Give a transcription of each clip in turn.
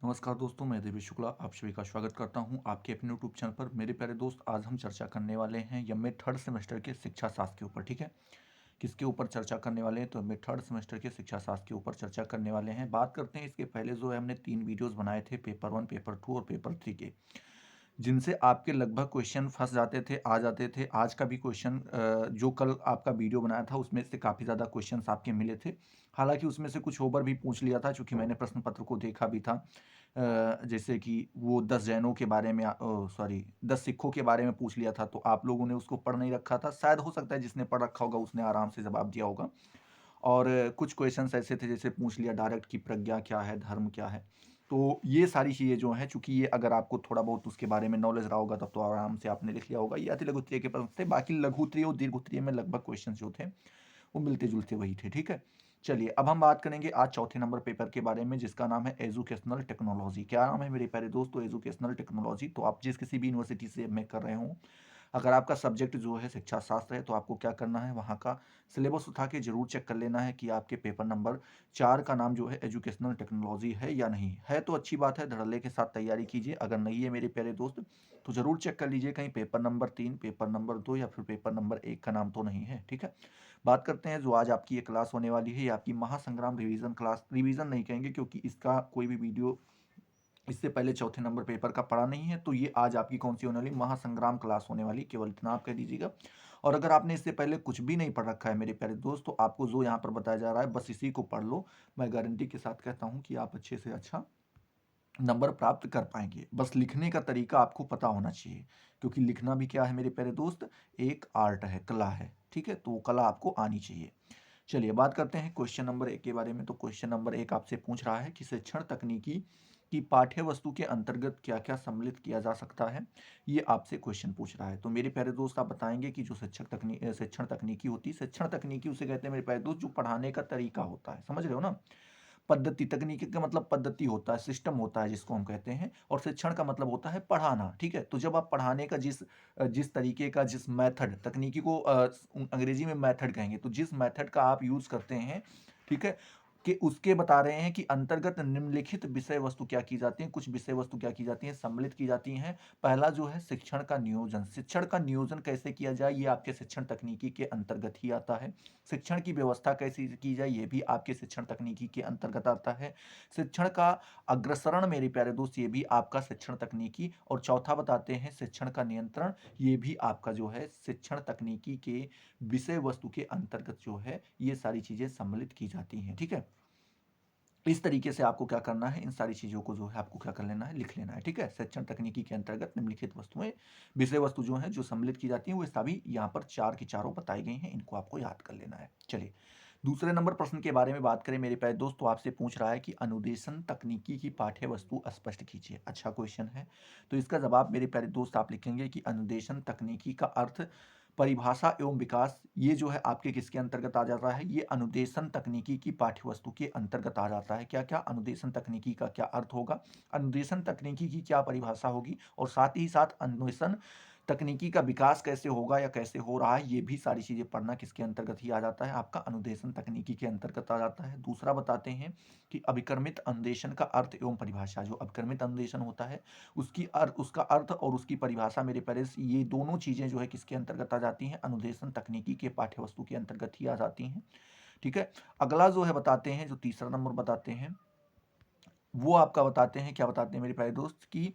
नमस्कार दोस्तों, मैं देवेश शुक्ला आप सभी का स्वागत करता हूं आपके अपने यूट्यूब चैनल पर। मेरे प्यारे दोस्त, आज हम चर्चा करने वाले हैं एमए थर्ड सेमेस्टर के शिक्षा शास्त्र के ऊपर। ठीक है, किसके ऊपर चर्चा करने वाले हैं? तो एमए थर्ड सेमेस्टर के शिक्षा शास्त्र के ऊपर चर्चा करने वाले हैं। बात करते हैं इसके पहले जो है हमने 3 वीडियोस बनाए थे, पेपर 1, पेपर 2 और पेपर 3 के, जिनसे आपके लगभग क्वेश्चन फंस जाते थे, आ जाते थे। आज का भी क्वेश्चन जो कल आपका वीडियो बनाया था उसमें से काफ़ी ज़्यादा क्वेश्चंस आपके मिले थे। हालांकि उसमें से कुछ ओवर भी पूछ लिया था, चूंकि मैंने प्रश्न पत्र को देखा भी था। जैसे कि वो 10 जैनों के बारे में, सॉरी 10 सिखों के बारे में पूछ लिया था, तो आप लोगों ने उसको पढ़ नहीं रखा था। शायद हो सकता है जिसने पढ़ रखा होगा उसने आराम से जवाब दिया होगा। और कुछ क्वेश्चंस ऐसे थे जैसे पूछ लिया डायरेक्ट कि प्रज्ञा क्या है, धर्म क्या है। तो ये सारी चीज़ें जो हैं, चूंकि ये अगर आपको थोड़ा बहुत उसके बारे में नॉलेज रहा होगा तब तो आराम से आपने लिख लिया होगा। ये अति लघु उत्तरीय के प्रश्न थे। बाकी लघु उत्तरीय और दीर्घ उत्तरीय में लगभग क्वेश्चन जो थे वो मिलते जुलते वही थे। ठीक है, चलिए अब हम बात करेंगे आज चौथे नंबर पेपर के बारे में, जिसका नाम है एजुकेशनल टेक्नोलॉजी। क्या नाम है मेरे प्यारे दोस्तों? Educational technology. तो आप जिस किसी भी यूनिवर्सिटी से में कर रहे हो, अगर आपका सब्जेक्ट जो है शिक्षा शास्त्र है, तो आपको क्या करना है, वहाँ का सिलेबस उठा के जरूर चेक कर लेना है कि आपके पेपर नंबर 4 का नाम जो है एजुकेशनल टेक्नोलॉजी है या नहीं है। तो अच्छी बात है, धड़ल्ले के साथ तैयारी कीजिए। अगर नहीं है मेरे प्यारे दोस्त तो जरूर चेक कर लीजिए कहीं पेपर नंबर 3, पेपर नंबर 2 या फिर पेपर नंबर 1 का नाम तो नहीं है। ठीक है, बात करते हैं जो आज आपकी ये क्लास होने वाली है, ये आपकी महासंग्राम रिवीजन क्लास। रिवीजन नहीं कहेंगे क्योंकि इसका कोई भी वीडियो इससे पहले चौथे नंबर पेपर का पढ़ा नहीं है। तो ये आज आपकी कौन सी होने वाली? महासंग्राम क्लास होने वाली, केवल इतना आप कह दीजिएगा। और अगर आपने इससे पहले कुछ भी नहीं पढ़ रखा है मेरे प्यारे दोस्त, तो आपको जो यहाँ पर बताया जा रहा है बस इसी को पढ़ लो। मैं गारंटी के साथ कहता हूँ कि आप अच्छे से अच्छा नंबर प्राप्त कर पाएंगे। बस लिखने का तरीका आपको पता होना चाहिए, क्योंकि लिखना भी क्या है मेरे प्यारे दोस्त, एक आर्ट है, कला है। ठीक है, तो वो कला आपको आनी चाहिए। चलिए बात करते हैं क्वेश्चन नंबर 1 के बारे में। तो क्वेश्चन नंबर 1 आपसे पूछ रहा है कि शिक्षण तकनीकी की पाठ्य वस्तु के अंतर्गत क्या क्या सम्मिलित किया जा सकता है। ये आपसे क्वेश्चन पूछ रहा है। तो मेरे प्यारे दोस्त आप बताएंगे कि जो शिक्षण तकनीकी होती है, शिक्षण तकनीकी उसे कहते हैं मेरे प्यारे दोस्त जो पढ़ाने का तरीका होता है। समझ रहे हो ना? पद्धति, तकनीकी का मतलब पद्धति होता है, सिस्टम होता है जिसको हम कहते हैं, और शिक्षण का मतलब होता है पढ़ाना। ठीक है, तो जब आप पढ़ाने का जिस तरीके का, जिस मेथड, तकनीकी को अंग्रेजी में मेथड कहेंगे, तो जिस मेथड का आप यूज करते हैं, ठीक है, कि उसके बता रहे हैं कि अंतर्गत निम्नलिखित विषय वस्तु क्या की जाती है, कुछ विषय वस्तु क्या की जाती है, सम्मिलित की जाती हैं। पहला जो है शिक्षण का नियोजन। शिक्षण का नियोजन कैसे किया जाए, ये आपके शिक्षण तकनीकी के अंतर्गत ही आता है। शिक्षण की व्यवस्था कैसे की जाए, ये भी आपके शिक्षण तकनीकी के अंतर्गत आता है। शिक्षण का अग्रसरण मेरे प्यारे दोस्त, ये भी आपका शिक्षण तकनीकी। और चौथा बताते हैं शिक्षण का नियंत्रण, ये भी आपका जो है शिक्षण तकनीकी के विषय वस्तु के अंतर्गत जो है ये सारी चीजें सम्मिलित की जाती हैं। ठीक है, इस तरीके से आपको क्या करना है, इन सारी चीजों को जो है आपको क्या कर लेना है, लिख लेना है। ठीक है, शिक्षण तकनीकी के अंतर्गत निम्नलिखित वस्तुएं, विषय वस्तु जो है जो सम्मिलित की जाती है, वो सभी यहाँ पर 4 की चारों बताई गई हैं। इनको आपको याद कर लेना है। चलिए दूसरे नंबर प्रश्न के बारे में बात करें मेरे प्यारे दोस्त, तो आपसे पूछ रहा है कि अनुदेशन तकनीकी की पाठ्य वस्तु स्पष्ट कीजिए। अच्छा क्वेश्चन है। तो इसका जवाब मेरे प्यारे दोस्त आप लिखेंगे कि अनुदेशन तकनीकी का अर्थ, परिभाषा एवं विकास, ये जो है आपके किसके अंतर्गत आ जाता है, ये अनुदेशन तकनीकी की पाठ्य वस्तु के अंतर्गत आ जाता है। क्या क्या अनुदेशन तकनीकी का क्या अर्थ होगा, अनुदेशन तकनीकी की क्या परिभाषा होगी, और साथ ही साथ अनुदेशन तकनीकी का विकास कैसे होगा या कैसे हो रहा है, ये भी सारी चीजें पढ़ना किसके अंतर्गत ही आ जाता है, आपका अनुदेशन तकनीकी के अंतर्गत आ जाता है। दूसरा बताते हैं कि अभिक्रमित अनुदेशन का अर्थ एवं परिभाषा। जो अभिक्रमित अनुदेशन होता है उसका अर्थ और उसकी परिभाषा मेरे प्यारे, ये दोनों चीजें जो है किसके अंतर्गत आ जाती हैं, अनुदेशन तकनीकी के पाठ्य वस्तु के अंतर्गत ही आ जाती हैं। ठीक है, अगला जो है बताते हैं, जो तीसरा नंबर बताते हैं, वो आपका बताते हैं, क्या बताते हैं मेरे प्यारे दोस्त की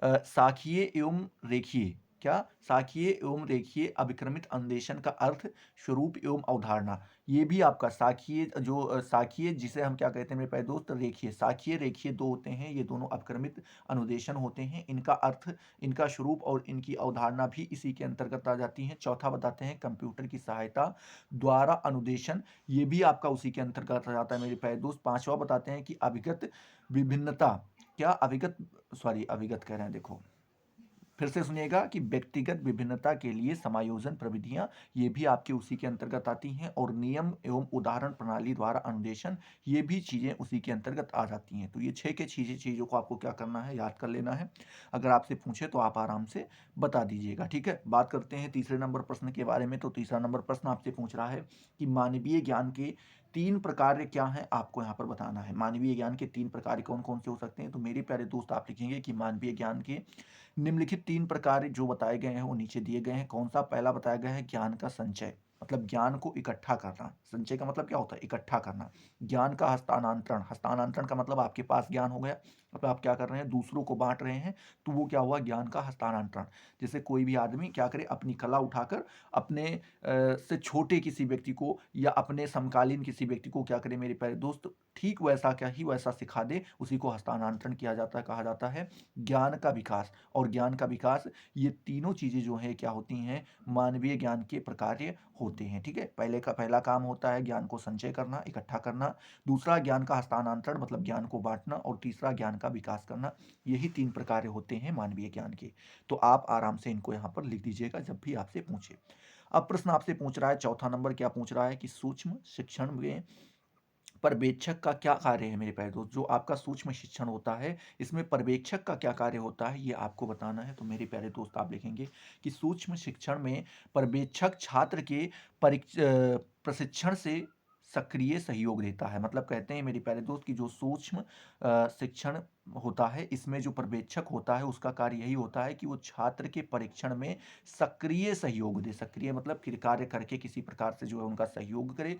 साखीय एवं रेखीय, क्या साखीय एवं रेखीय अभिक्रमित अन्वेषण का अर्थ, स्वरूप एवं अवधारणा। ये भी आपका साखीय, जो साखीय जिसे हम क्या कहते हैं मेरे प्यारे दोस्त, रेखीय। साखीय रेखीय दो होते हैं, ये दोनों अभिक्रमित अनुदेशन होते हैं। इनका अर्थ, इनका स्वरूप और इनकी अवधारणा भी इसी के अंतर्गत आ जाती हैं। चौथा बताते हैं कंप्यूटर की सहायता द्वारा अनुदेशन, ये भी आपका उसी के अंतर्गत आ जाता है मेरे प्यारे दोस्त। पांचवा बताते हैं कि अभिगत विभिन्नता, क्या अभिगत, सॉरी अभिगत कह रहे हैं, देखो फिर से सुनिएगा कि व्यक्तिगत विभिन्नता के लिए समायोजन प्रविधियां, ये भी आपके उसी के अंतर्गत आती हैं। और नियम एवं उदाहरण प्रणाली द्वारा अनुदेशन, ये भी चीजें उसी के अंतर्गत आ जाती हैं। तो ये 6 के चीजों को आपको क्या करना है, याद कर लेना है। अगर आपसे पूछे तो आप आराम से बता दीजिएगा। ठीक है, बात करते हैं तीसरे नंबर प्रश्न के बारे में। तो तीसरा नंबर प्रश्न आपसे पूछ रहा है कि मानवीय ज्ञान के तीन प्रकार क्या हैं आपको यहाँ पर बताना है। मानवीय ज्ञान के तीन प्रकार कौन कौन से हो सकते हैं? तो मेरे प्यारे दोस्त आप लिखेंगे कि मानवीय ज्ञान के निम्नलिखित तीन प्रकार जो बताए गए हैं वो नीचे दिए गए हैं। कौन सा? पहला बताया गया है ज्ञान का संचय, मतलब ज्ञान को इकट्ठा करना। संचय का मतलब क्या होता है? इकट्ठा करना। ज्ञान का हस्तांतरण, हस्तांतरण का मतलब आपके पास ज्ञान हो गया, अब आप क्या कर रहे हैं? दूसरों को बांट रहे हैं, तो वो क्या हुआ? ज्ञान का हस्तांतरण। जैसे कोई भी आदमी क्या करे? अपनी कला उठाकर अपने से छोटे किसी व्यक्ति को या अपने समकालीन किसी व्यक्ति को क्या करे मेरे प्यारे दोस्त? ठीक वैसा क्या ही वैसा सिखा दे, उसी को हस्तांतरण किया जाता है, कहा जाता है ज्ञान का विकास। और ज्ञान का विकास, ये तीनों चीजें जो है क्या होती हैं? मानवीय ज्ञान के प्रकार होते हैं। ठीक है, पहला काम होता है ज्ञान को संचय करना, इकट्ठा करना। दूसरा ज्ञान का हस्तांतरण, मतलब ज्ञान को बांटना। और तीसरा ज्ञान का विकास करना। यही तीन प्रकार होते हैं मानवीय ज्ञान के। तो आप आराम से इनको यहाँ पर लिख दीजिएगा जब भी आपसे पूछे। अब प्रश्न आपसे पूछ रहा है चौथा नंबर, क्या पूछ रहा है कि सूक्ष्म शिक्षण में पर्यवेक्षक का क्या कार्य है मेरे प्यारे दोस्त? जो आपका सूक्ष्म शिक्षण होता है, इसमें पर्यवेक्षक का क्या कार्य होता है, ये आपको बताना है। तो मेरे प्यारे दोस्त आप लिखेंगे कि सूक्ष्म शिक्षण में पर्यवेक्षक छात्र के प्रशिक्षण से सक्रिय सहयोग देता है। मतलब कहते हैं मेरे प्यारे दोस्त कि जो सूक्ष्म शिक्षण होता है, इसमें जो पर्यवेक्षक होता है उसका कार्य यही होता है कि वो छात्र के परीक्षण में सक्रिय सहयोग दे। सक्रिय मतलब फिर कार्य करके किसी प्रकार से जो है उनका सहयोग करे।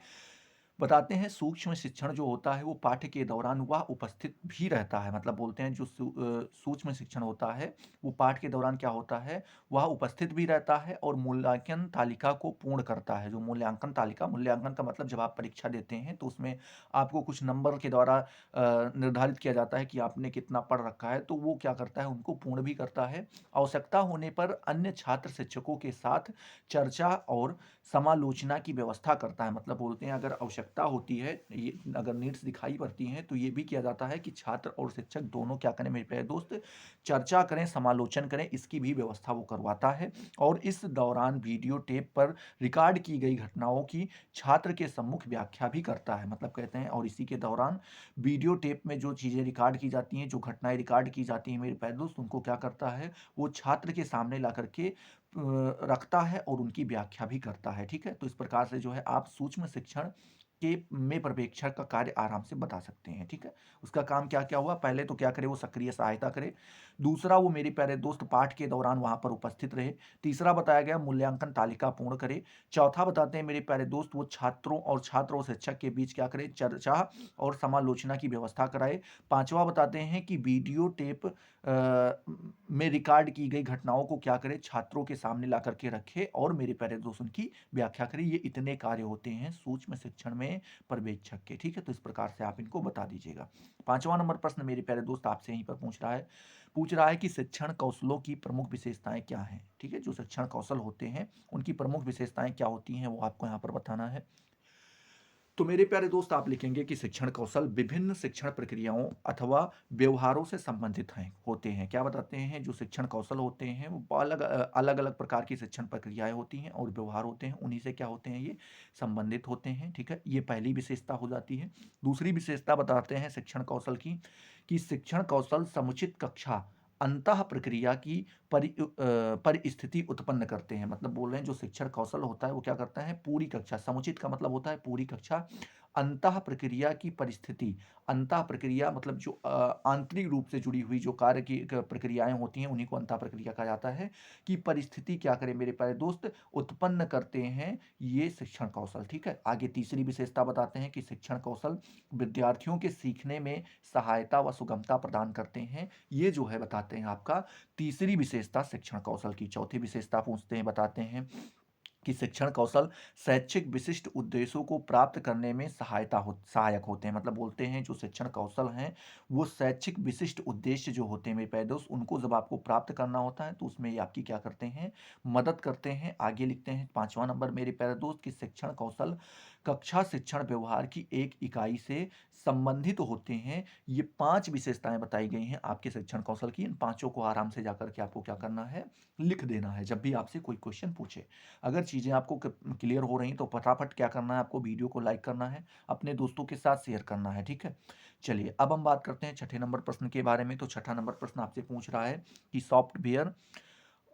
बताते हैं सूक्ष्म शिक्षण जो होता है वो पाठ्य के दौरान वह उपस्थित भी रहता है। मतलब बोलते हैं जो सूक्ष्म शिक्षण होता है वो पाठ के दौरान क्या होता है? वह उपस्थित भी रहता है और मूल्यांकन तालिका को पूर्ण करता है। जो मूल्यांकन तालिका, मूल्यांकन का मतलब जब आप परीक्षा देते हैं तो उसमें आपको कुछ नंबर के द्वारा निर्धारित किया जाता है कि आपने कितना पढ़ रखा है, तो वो क्या करता है? उनको पूर्ण भी करता है। आवश्यकता होने पर अन्य छात्र शिक्षकों के साथ चर्चा और समालोचना की व्यवस्था करता है। मतलब बोलते हैं अगर आवश्यकता होती है, ये अगर नीड्स दिखाई पड़ती हैं, तो ये भी किया जाता है कि छात्र और शिक्षक दोनों क्या करें मेरे प्यारे दोस्त? चर्चा करें, समालोचन करें, इसकी भी व्यवस्था वो करवाता है। और इस दौरान वीडियो टेप पर रिकॉर्ड की गई घटनाओं की छात्र के सम्मुख व्याख्या भी करता है। मतलब कहते हैं और इसी के दौरान वीडियो टेप में जो चीज़ें रिकॉर्ड की जाती हैं, जो घटनाएं रिकॉर्ड की जाती हैं मेरे प्यारे दोस्त, उनको क्या करता है? वो छात्र के सामने ला करके रखता है और उनकी व्याख्या भी करता है। ठीक है, तो इस प्रकार से जो है आप सूक्ष्म शिक्षण के में पर्यवेक्षक का कार्य आराम से बता सकते हैं। ठीक है, उसका काम क्या क्या हुआ? पहले तो क्या करे? वो सक्रिय सहायता करे। दूसरा, वो मेरे प्यारे दोस्त पाठ के दौरान वहां पर उपस्थित रहे। तीसरा बताया गया मूल्यांकन तालिका पूर्ण करे। चौथा बताते हैं मेरे प्यारे दोस्त वो छात्र और शिक्षक के बीच क्या करे? चर्चा और समालोचना की व्यवस्था कराए। पांचवा बताते हैं कि वीडियो टेप में रिकॉर्ड की गई घटनाओं को क्या करे? छात्रों के सामने ला करके रखे और मेरे प्यारे दोस्त उनकी व्याख्या करें। ये इतने कार्य होते हैं सूक्ष्म शिक्षण में पर्यवेक्षक के। ठीक है, तो इस प्रकार से आप इनको बता दीजिएगा। पांचवा नंबर प्रश्न मेरे प्यारे दोस्त आपसे यहीं पर पूछ रहा है कि शिक्षण कौशलों की प्रमुख विशेषताएं क्या हैं। ठीक है, जो शिक्षण कौशल होते हैं उनकी प्रमुख विशेषताएं क्या होती हैं वो आपको यहाँ पर बताना है। तो मेरे प्यारे दोस्त आप लिखेंगे कि शिक्षण कौशल विभिन्न शिक्षण प्रक्रियाओं अथवा व्यवहारों से संबंधित हैं होते हैं। क्या बताते हैं? जो शिक्षण कौशल होते हैं वो अलग अलग अलग प्रकार की शिक्षण प्रक्रियाएं होती हैं और व्यवहार होते हैं, उन्हीं से क्या होते हैं? ये संबंधित होते हैं। ठीक है, ये पहली विशेषता हो जाती है। दूसरी विशेषता बताते हैं शिक्षण कौशल की कि शिक्षण कौशल समुचित कक्षा अंतः प्रक्रिया की परिस्थिति उत्पन्न करते हैं। मतलब बोल रहे हैं जो शिक्षण कौशल होता है वो क्या करता है? पूरी कक्षा, समुचित का मतलब होता है पूरी कक्षा, अंतः प्रक्रिया की परिस्थिति, अंतः प्रक्रिया मतलब जो आंतरिक रूप से जुड़ी हुई जो कार्य की प्रक्रियाएं होती हैं उन्हीं को अंतः प्रक्रिया कहा जाता है। कि परिस्थिति क्या करे मेरे प्यारे दोस्त? उत्पन्न करते हैं ये शिक्षण कौशल। ठीक है, आगे तीसरी विशेषता बताते हैं कि शिक्षण कौशल विद्यार्थियों के सीखने में सहायता व सुगमता प्रदान करते हैं। ये जो है बताते हैं आपका तीसरी विशेषता शिक्षण कौशल की। चौथी विशेषता पूछते हैं, बताते हैं कि शिक्षण कौशल शैक्षिक विशिष्ट उद्देश्यों को प्राप्त करने में सहायक होते हैं। मतलब बोलते हैं जो शिक्षण कौशल हैं वो शैक्षिक विशिष्ट उद्देश्य जो होते हैं मेरे प्यारे दोस्त, उनको जब आपको प्राप्त करना होता है तो उसमें ये आपकी क्या करते हैं? मदद करते हैं। आगे लिखते हैं पांचवा नंबर मेरे प्यारे दोस्त कि शिक्षण कौशल कक्षा शिक्षण व्यवहार की एक इकाई से संबंधित होते हैं। ये पांच विशेषताएं बताई गई हैं आपके शिक्षण कौशल की। इन पांचों को आराम से जाकर के आपको क्या करना है? लिख देना है जब भी आपसे कोई क्वेश्चन पूछे। अगर चीज़ें आपको क्लियर हो रही तो फटाफट क्या करना है? आपको वीडियो को लाइक करना है, अपने दोस्तों के साथ शेयर करना है। ठीक है, चलिए अब हम बात करते हैं छठे नंबर प्रश्न के बारे में। तो छठा नंबर प्रश्न आपसे पूछ रहा है कि सॉफ्टवेयर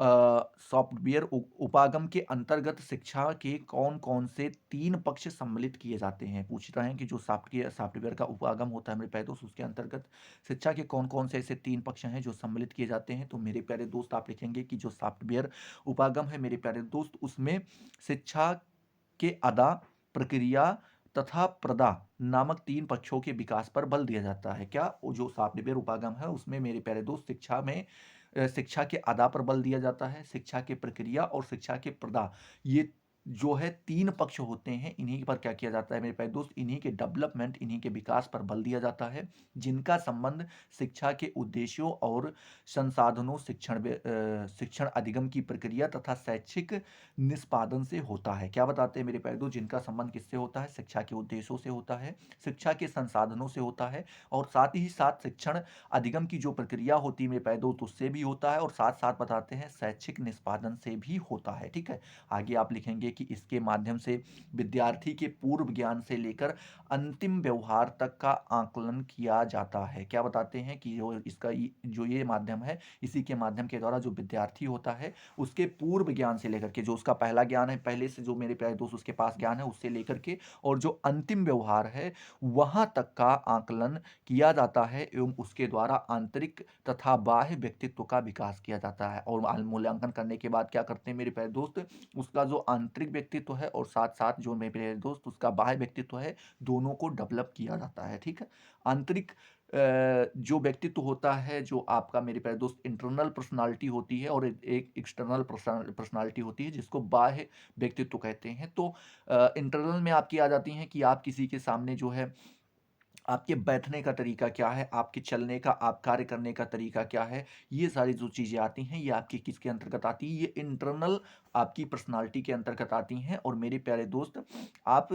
सॉफ्टवेयर उपागम के अंतर्गत शिक्षा के कौन-कौन से 3 पक्ष सम्मिलित किए जाते हैं? पूछ रहे हैं कि जो सॉफ्टवेयर का उपागम होता है मेरे प्यारे दोस्त, उसके अंतर्गत शिक्षा के कौन-कौन से ऐसे 3 पक्ष हैं जो सम्मिलित किए जाते हैं? तो मेरे प्यारे दोस्त आप लिखेंगे कि जो सॉफ्टवेयर उपागम है मेरे प्यारे दोस्त, उसमें शिक्षा के अदा, प्रक्रिया तथा प्रदा नामक 3 पक्षों के विकास पर बल दिया जाता है। क्या? वो जो सॉफ्टवेयर उपागम है उसमें मेरे प्यारे दोस्त शिक्षा में शिक्षा के अदा पर बल दिया जाता है, शिक्षा की प्रक्रिया और शिक्षा के प्रदा, ये जो है 3 पक्ष होते हैं, इन्हीं पर क्या किया जाता है मेरे प्यारे दोस्त, इन्हीं के डेवलपमेंट, इन्हीं के विकास पर बल दिया जाता है, जिनका संबंध शिक्षा के उद्देश्यों और संसाधनों, शिक्षण अधिगम की प्रक्रिया तथा शैक्षिक निष्पादन से होता है। क्या बताते हैं मेरे प्यारे दोस्त? जिनका संबंध किससे होता है? शिक्षा के उद्देश्यों से होता है, शिक्षा के संसाधनों से होता है और साथ ही साथ शिक्षण अधिगम की जो प्रक्रिया होती है मेरे प्यारे दोस्त, उससे भी होता है और साथ साथ बताते हैं शैक्षिक निष्पादन से भी होता है। ठीक है, आगे आप लिखेंगे कि इसके माध्यम से विद्यार्थी के पूर्व ज्ञान से लेकर अंतिम व्यवहार तक का आकलन किया जाता है। क्या बताते हैं कि जो ये माध्यम है, इसी के माध्यम के द्वारा जो विद्यार्थी होता है उसके पूर्व ज्ञान से लेकर के, जो उसका पहला ज्ञान है, पहले से जो मेरे प्यारे दोस्त उसके पास ज्ञान है, उससे लेकर के और जो अंतिम व्यवहार है वहां तक का आकलन किया जाता है एवं उसके द्वारा आंतरिक तथा बाह्य व्यक्तित्व का विकास किया जाता है। और मूल्यांकन करने के बाद क्या करते हैं मेरे प्यारे दोस्त, उसका जो आंतरिक व्यक्तित्व है और साथ साथ जो मेरे प्यारे दोस्त उसका बाह्य व्यक्तित्व है, दोनों को डेवलप किया जाता है। ठीक है, आंतरिक जो व्यक्तित्व होता है, जो आपका मेरे प्यारे दोस्त इंटरनल पर्सनालिटी होती है और एक एक्सटर्नल पर्सनालिटी होती है जिसको बाह्य व्यक्तित्व कहते हैं। तो इंटरनल में आपकी आ जाती हैं कि आप किसी के सामने जो है, आपके बैठने का तरीका क्या है, आपके चलने का, आप कार्य करने का तरीका क्या है, ये सारी जो चीज़ें आती हैं, ये आपकी किसके अंतर्गत आती है? ये इंटरनल आपकी पर्सनालिटी के अंतर्गत आती हैं। और मेरे प्यारे दोस्त, आप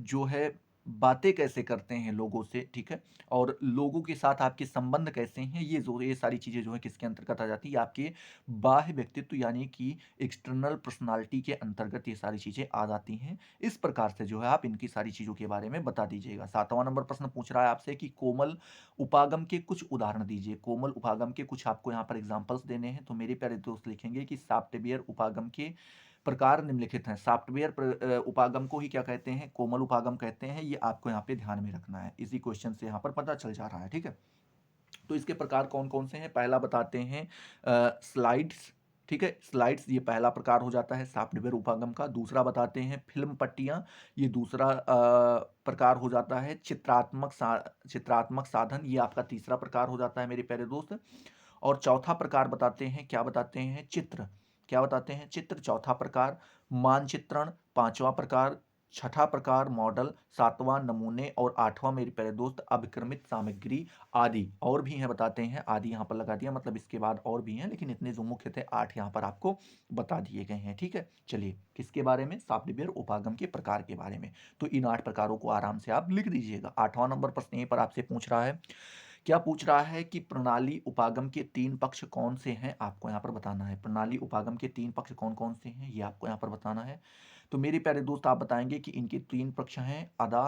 जो है बातें कैसे करते हैं लोगों से, ठीक है? और लोगों के साथ आपके संबंध कैसे हैं, ये सारी चीज़ें जो है किसके अंतर्गत आ जाती है? आपके बाह्य व्यक्तित्व यानी कि एक्सटर्नल पर्सनालिटी के अंतर्गत ये सारी चीज़ें आ जाती हैं। इस प्रकार से जो है आप इनकी सारी चीज़ों के बारे में बता दीजिएगा। 7वां नंबर प्रश्न पूछ रहा है आपसे कि कोमल उपागम के कुछ उदाहरण दीजिए। कोमल उपागम के कुछ आपको यहाँ पर एग्जाम्पल्स देने हैं। तो मेरे प्यारे दोस्त लिखेंगे कि सॉफ्टवेयर उपागम के प्रकार निम्नलिखित हैं। सॉफ्टवेयर उपागम को ही क्या कहते हैं? कोमल उपागम कहते हैं। ये आपको यहाँ पे ध्यान में रखना है, इसी क्वेश्चन से यहाँ पर पता चल जा रहा है। ठीक है, तो इसके प्रकार कौन कौन से हैं? पहला बताते हैं स्लाइड्स। ठीक है, स्लाइड्स ये पहला प्रकार हो जाता है सॉफ्टवेयर उपागम का। दूसरा बताते हैं फिल्म पट्टियाँ, ये दूसरा प्रकार हो जाता है। चित्रात्मक साधन, ये आपका तीसरा प्रकार हो जाता है मेरे प्यारे दोस्त। और चौथा प्रकार बताते हैं, क्या बताते हैं? चित्र। क्या बताते हैं? चित्र, चौथा प्रकार। मानचित्रण, पांचवा प्रकार। छठा प्रकार मॉडल, सातवां नमूने और आठवां मेरे प्यारे दोस्त अभिक्रमित सामग्री आदि। और भी हैं बताते हैं, आदि यहाँ पर लगा दिया, मतलब इसके बाद और भी हैं, लेकिन इतने जो मुख्य थे 8 यहाँ पर आपको बता दिए गए हैं। ठीक है, चलिए किसके बारे में? सॉफ्टवेयर उपागम के प्रकार के बारे में। तो इन 8 प्रकारों को आराम से आप लिख दीजिएगा। 8वां नंबर प्रश्न यहीं पर आपसे पूछ रहा है, क्या पूछ रहा है कि प्रणाली उपागम के 3 पक्ष कौन से हैं? आपको यहाँ पर बताना है। प्रणाली उपागम के 3 पक्ष कौन कौन से हैं, ये आपको यहाँ पर बताना है। तो मेरे प्यारे दोस्त आप बताएंगे कि इनके 3 पक्ष हैं, अदा,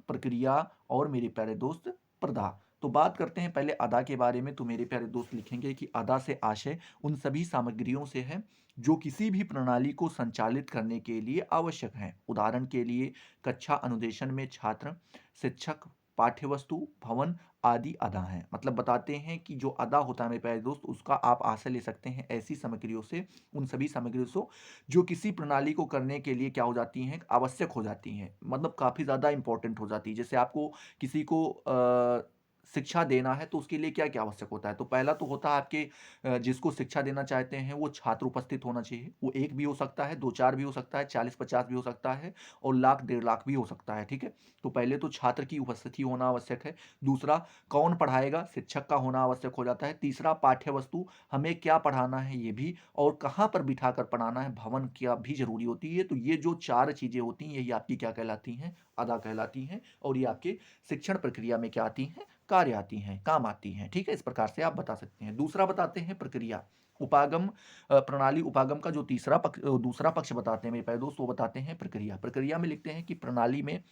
प्रक्रिया और मेरे प्यारे दोस्त प्रदा। तो बात करते हैं पहले अदा के बारे में। तो मेरे प्यारे दोस्त लिखेंगे कि अदा से आशय उन सभी सामग्रियों से है जो किसी भी प्रणाली को संचालित करने के लिए आवश्यक हैं। उदाहरण के लिए कक्षा अनुदेशन में छात्र, शिक्षक, पाठ्यवस्तु, भवन आदि अदा हैं। मतलब बताते हैं कि जो अदा होता है मेरे प्यारे दोस्त, उसका आप आशय ले सकते हैं ऐसी सामग्रियों से, उन सभी सामग्रियों से जो किसी प्रणाली को करने के लिए क्या हो जाती हैं? आवश्यक हो जाती हैं, मतलब काफ़ी ज़्यादा इंपॉर्टेंट हो जाती है। जैसे आपको किसी को शिक्षा देना है तो उसके लिए क्या क्या आवश्यक होता है? तो पहला तो होता है आपके जिसको शिक्षा देना चाहते हैं वो छात्र उपस्थित होना चाहिए। वो एक भी हो सकता है, दो चार भी हो सकता है, 40-50 भी हो सकता है और लाख 1.5 लाख भी हो सकता है। ठीक है, तो पहले तो छात्र की उपस्थिति होना आवश्यक है। दूसरा, कौन पढ़ाएगा? शिक्षक का होना आवश्यक हो जाता है। तीसरा, पाठ्य वस्तु, हमें क्या पढ़ाना है ये भी, और कहाँ पर बिठा कर पढ़ाना है, भवन क्या भी जरूरी होती है। तो ये जो 4 चीजें होती हैं यही आपकी क्या कहलाती हैं? अदा कहलाती हैं। और ये आपके शिक्षण प्रक्रिया में क्या आती हैं? कार्य आती हैं, काम आती हैं। ठीक है, इस प्रकार से आप बता सकते हैं। दूसरा बताते हैं प्रक्रिया उपागम, प्रणाली उपागम का जो दूसरा पक्ष बताते हैं मेरे प्यारे दोस्त, वो बताते हैं प्रक्रिया। प्रक्रिया में लिखते हैं कि प्रणाली में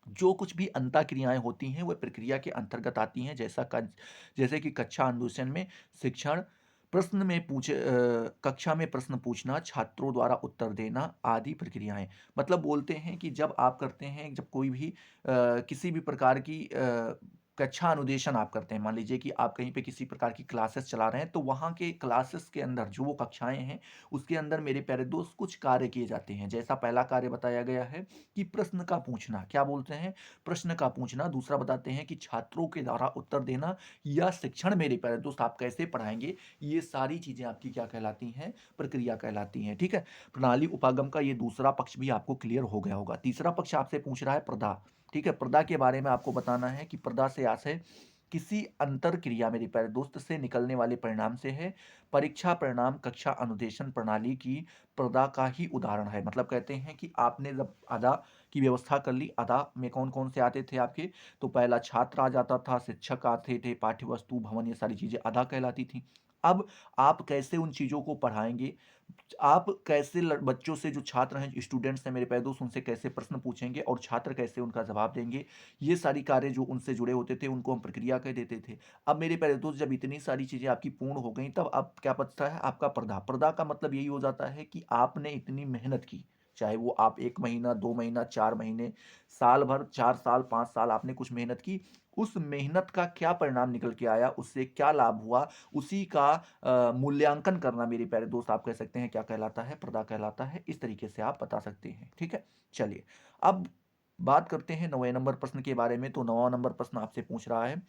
जो कुछ भी अंतः क्रियाएं होती हैं वह प्रक्रिया के अंतर्गत आती हैं। जैसे कि कक्षा अनुदेशन में शिक्षण, प्रश्न में कक्षा में प्रश्न पूछना, छात्रों द्वारा उत्तर देना आदि प्रक्रियाएं। मतलब बोलते हैं कि जब आप करते हैं, जब कोई भी किसी भी प्रकार की कक्षा अनुदेशन आप करते हैं, मान लीजिए कि आप कहीं पे किसी प्रकार की क्लासेस चला रहे हैं, तो वहाँ के क्लासेस के अंदर जो वो कक्षाएं हैं उसके अंदर मेरे प्यारे दोस्त कुछ कार्य किए जाते हैं। जैसा पहला कार्य बताया गया है कि प्रश्न का पूछना, क्या बोलते हैं, प्रश्न का पूछना। दूसरा बताते हैं कि छात्रों के द्वारा उत्तर देना या शिक्षण मेरे प्यारे दोस्त आप कैसे पढ़ाएंगे, ये सारी चीजें आपकी क्या कहलाती हैं, प्रक्रिया कहलाती हैं। ठीक है, प्रणाली उपागम का ये दूसरा पक्ष भी आपको क्लियर हो गया होगा। तीसरा पक्ष आपसे पूछ रहा है प्रदा। ठीक है, प्रदा के बारे में आपको बताना है कि प्रदा से आशय किसी अंतर क्रिया मेरे प्यारे दोस्त से निकलने वाले परिणाम से है। परीक्षा परिणाम कक्षा अनुदेशन प्रणाली की प्रदा का ही उदाहरण है। मतलब कहते हैं कि आपने जब अदा की व्यवस्था कर ली, अदा में कौन कौन से आते थे आपके, तो पहला छात्र आ जाता था, शिक्षक आते थे, पाठ्य वस्तु भवन, ये सारी चीजें अदा कहलाती थी। अब आप कैसे उन चीजों को पढ़ाएंगे, आप कैसे बच्चों से, जो छात्र हैं, स्टूडेंट्स हैं मेरे प्यारे दोस्त, उनसे कैसे प्रश्न पूछेंगे और छात्र कैसे उनका जवाब देंगे, ये सारी कार्य जो उनसे जुड़े होते थे उनको हम प्रक्रिया कह देते थे। अब मेरे प्यारे दोस्त जब इतनी सारी चीजें आपकी पूर्ण हो गई, तब अब क्या बचता है आपका पर्दा। पर्दा का मतलब यही हो जाता है कि आपने इतनी मेहनत की, चाहे वो आप 1 महीना, 2 महीना, 4 महीने, साल भर, 4 साल, 5 साल आपने कुछ मेहनत की, उस मेहनत का क्या परिणाम निकल के आया, उससे क्या लाभ हुआ, उसी का मूल्यांकन करना मेरे प्यारे दोस्त आप कह सकते हैं क्या कहलाता है, प्रदा कहलाता है। इस तरीके से आप बता सकते हैं। ठीक है, चलिए अब बात करते हैं 9वें नंबर प्रश्न के बारे में। तो 9वां नंबर प्रश्न आपसे पूछ रहा है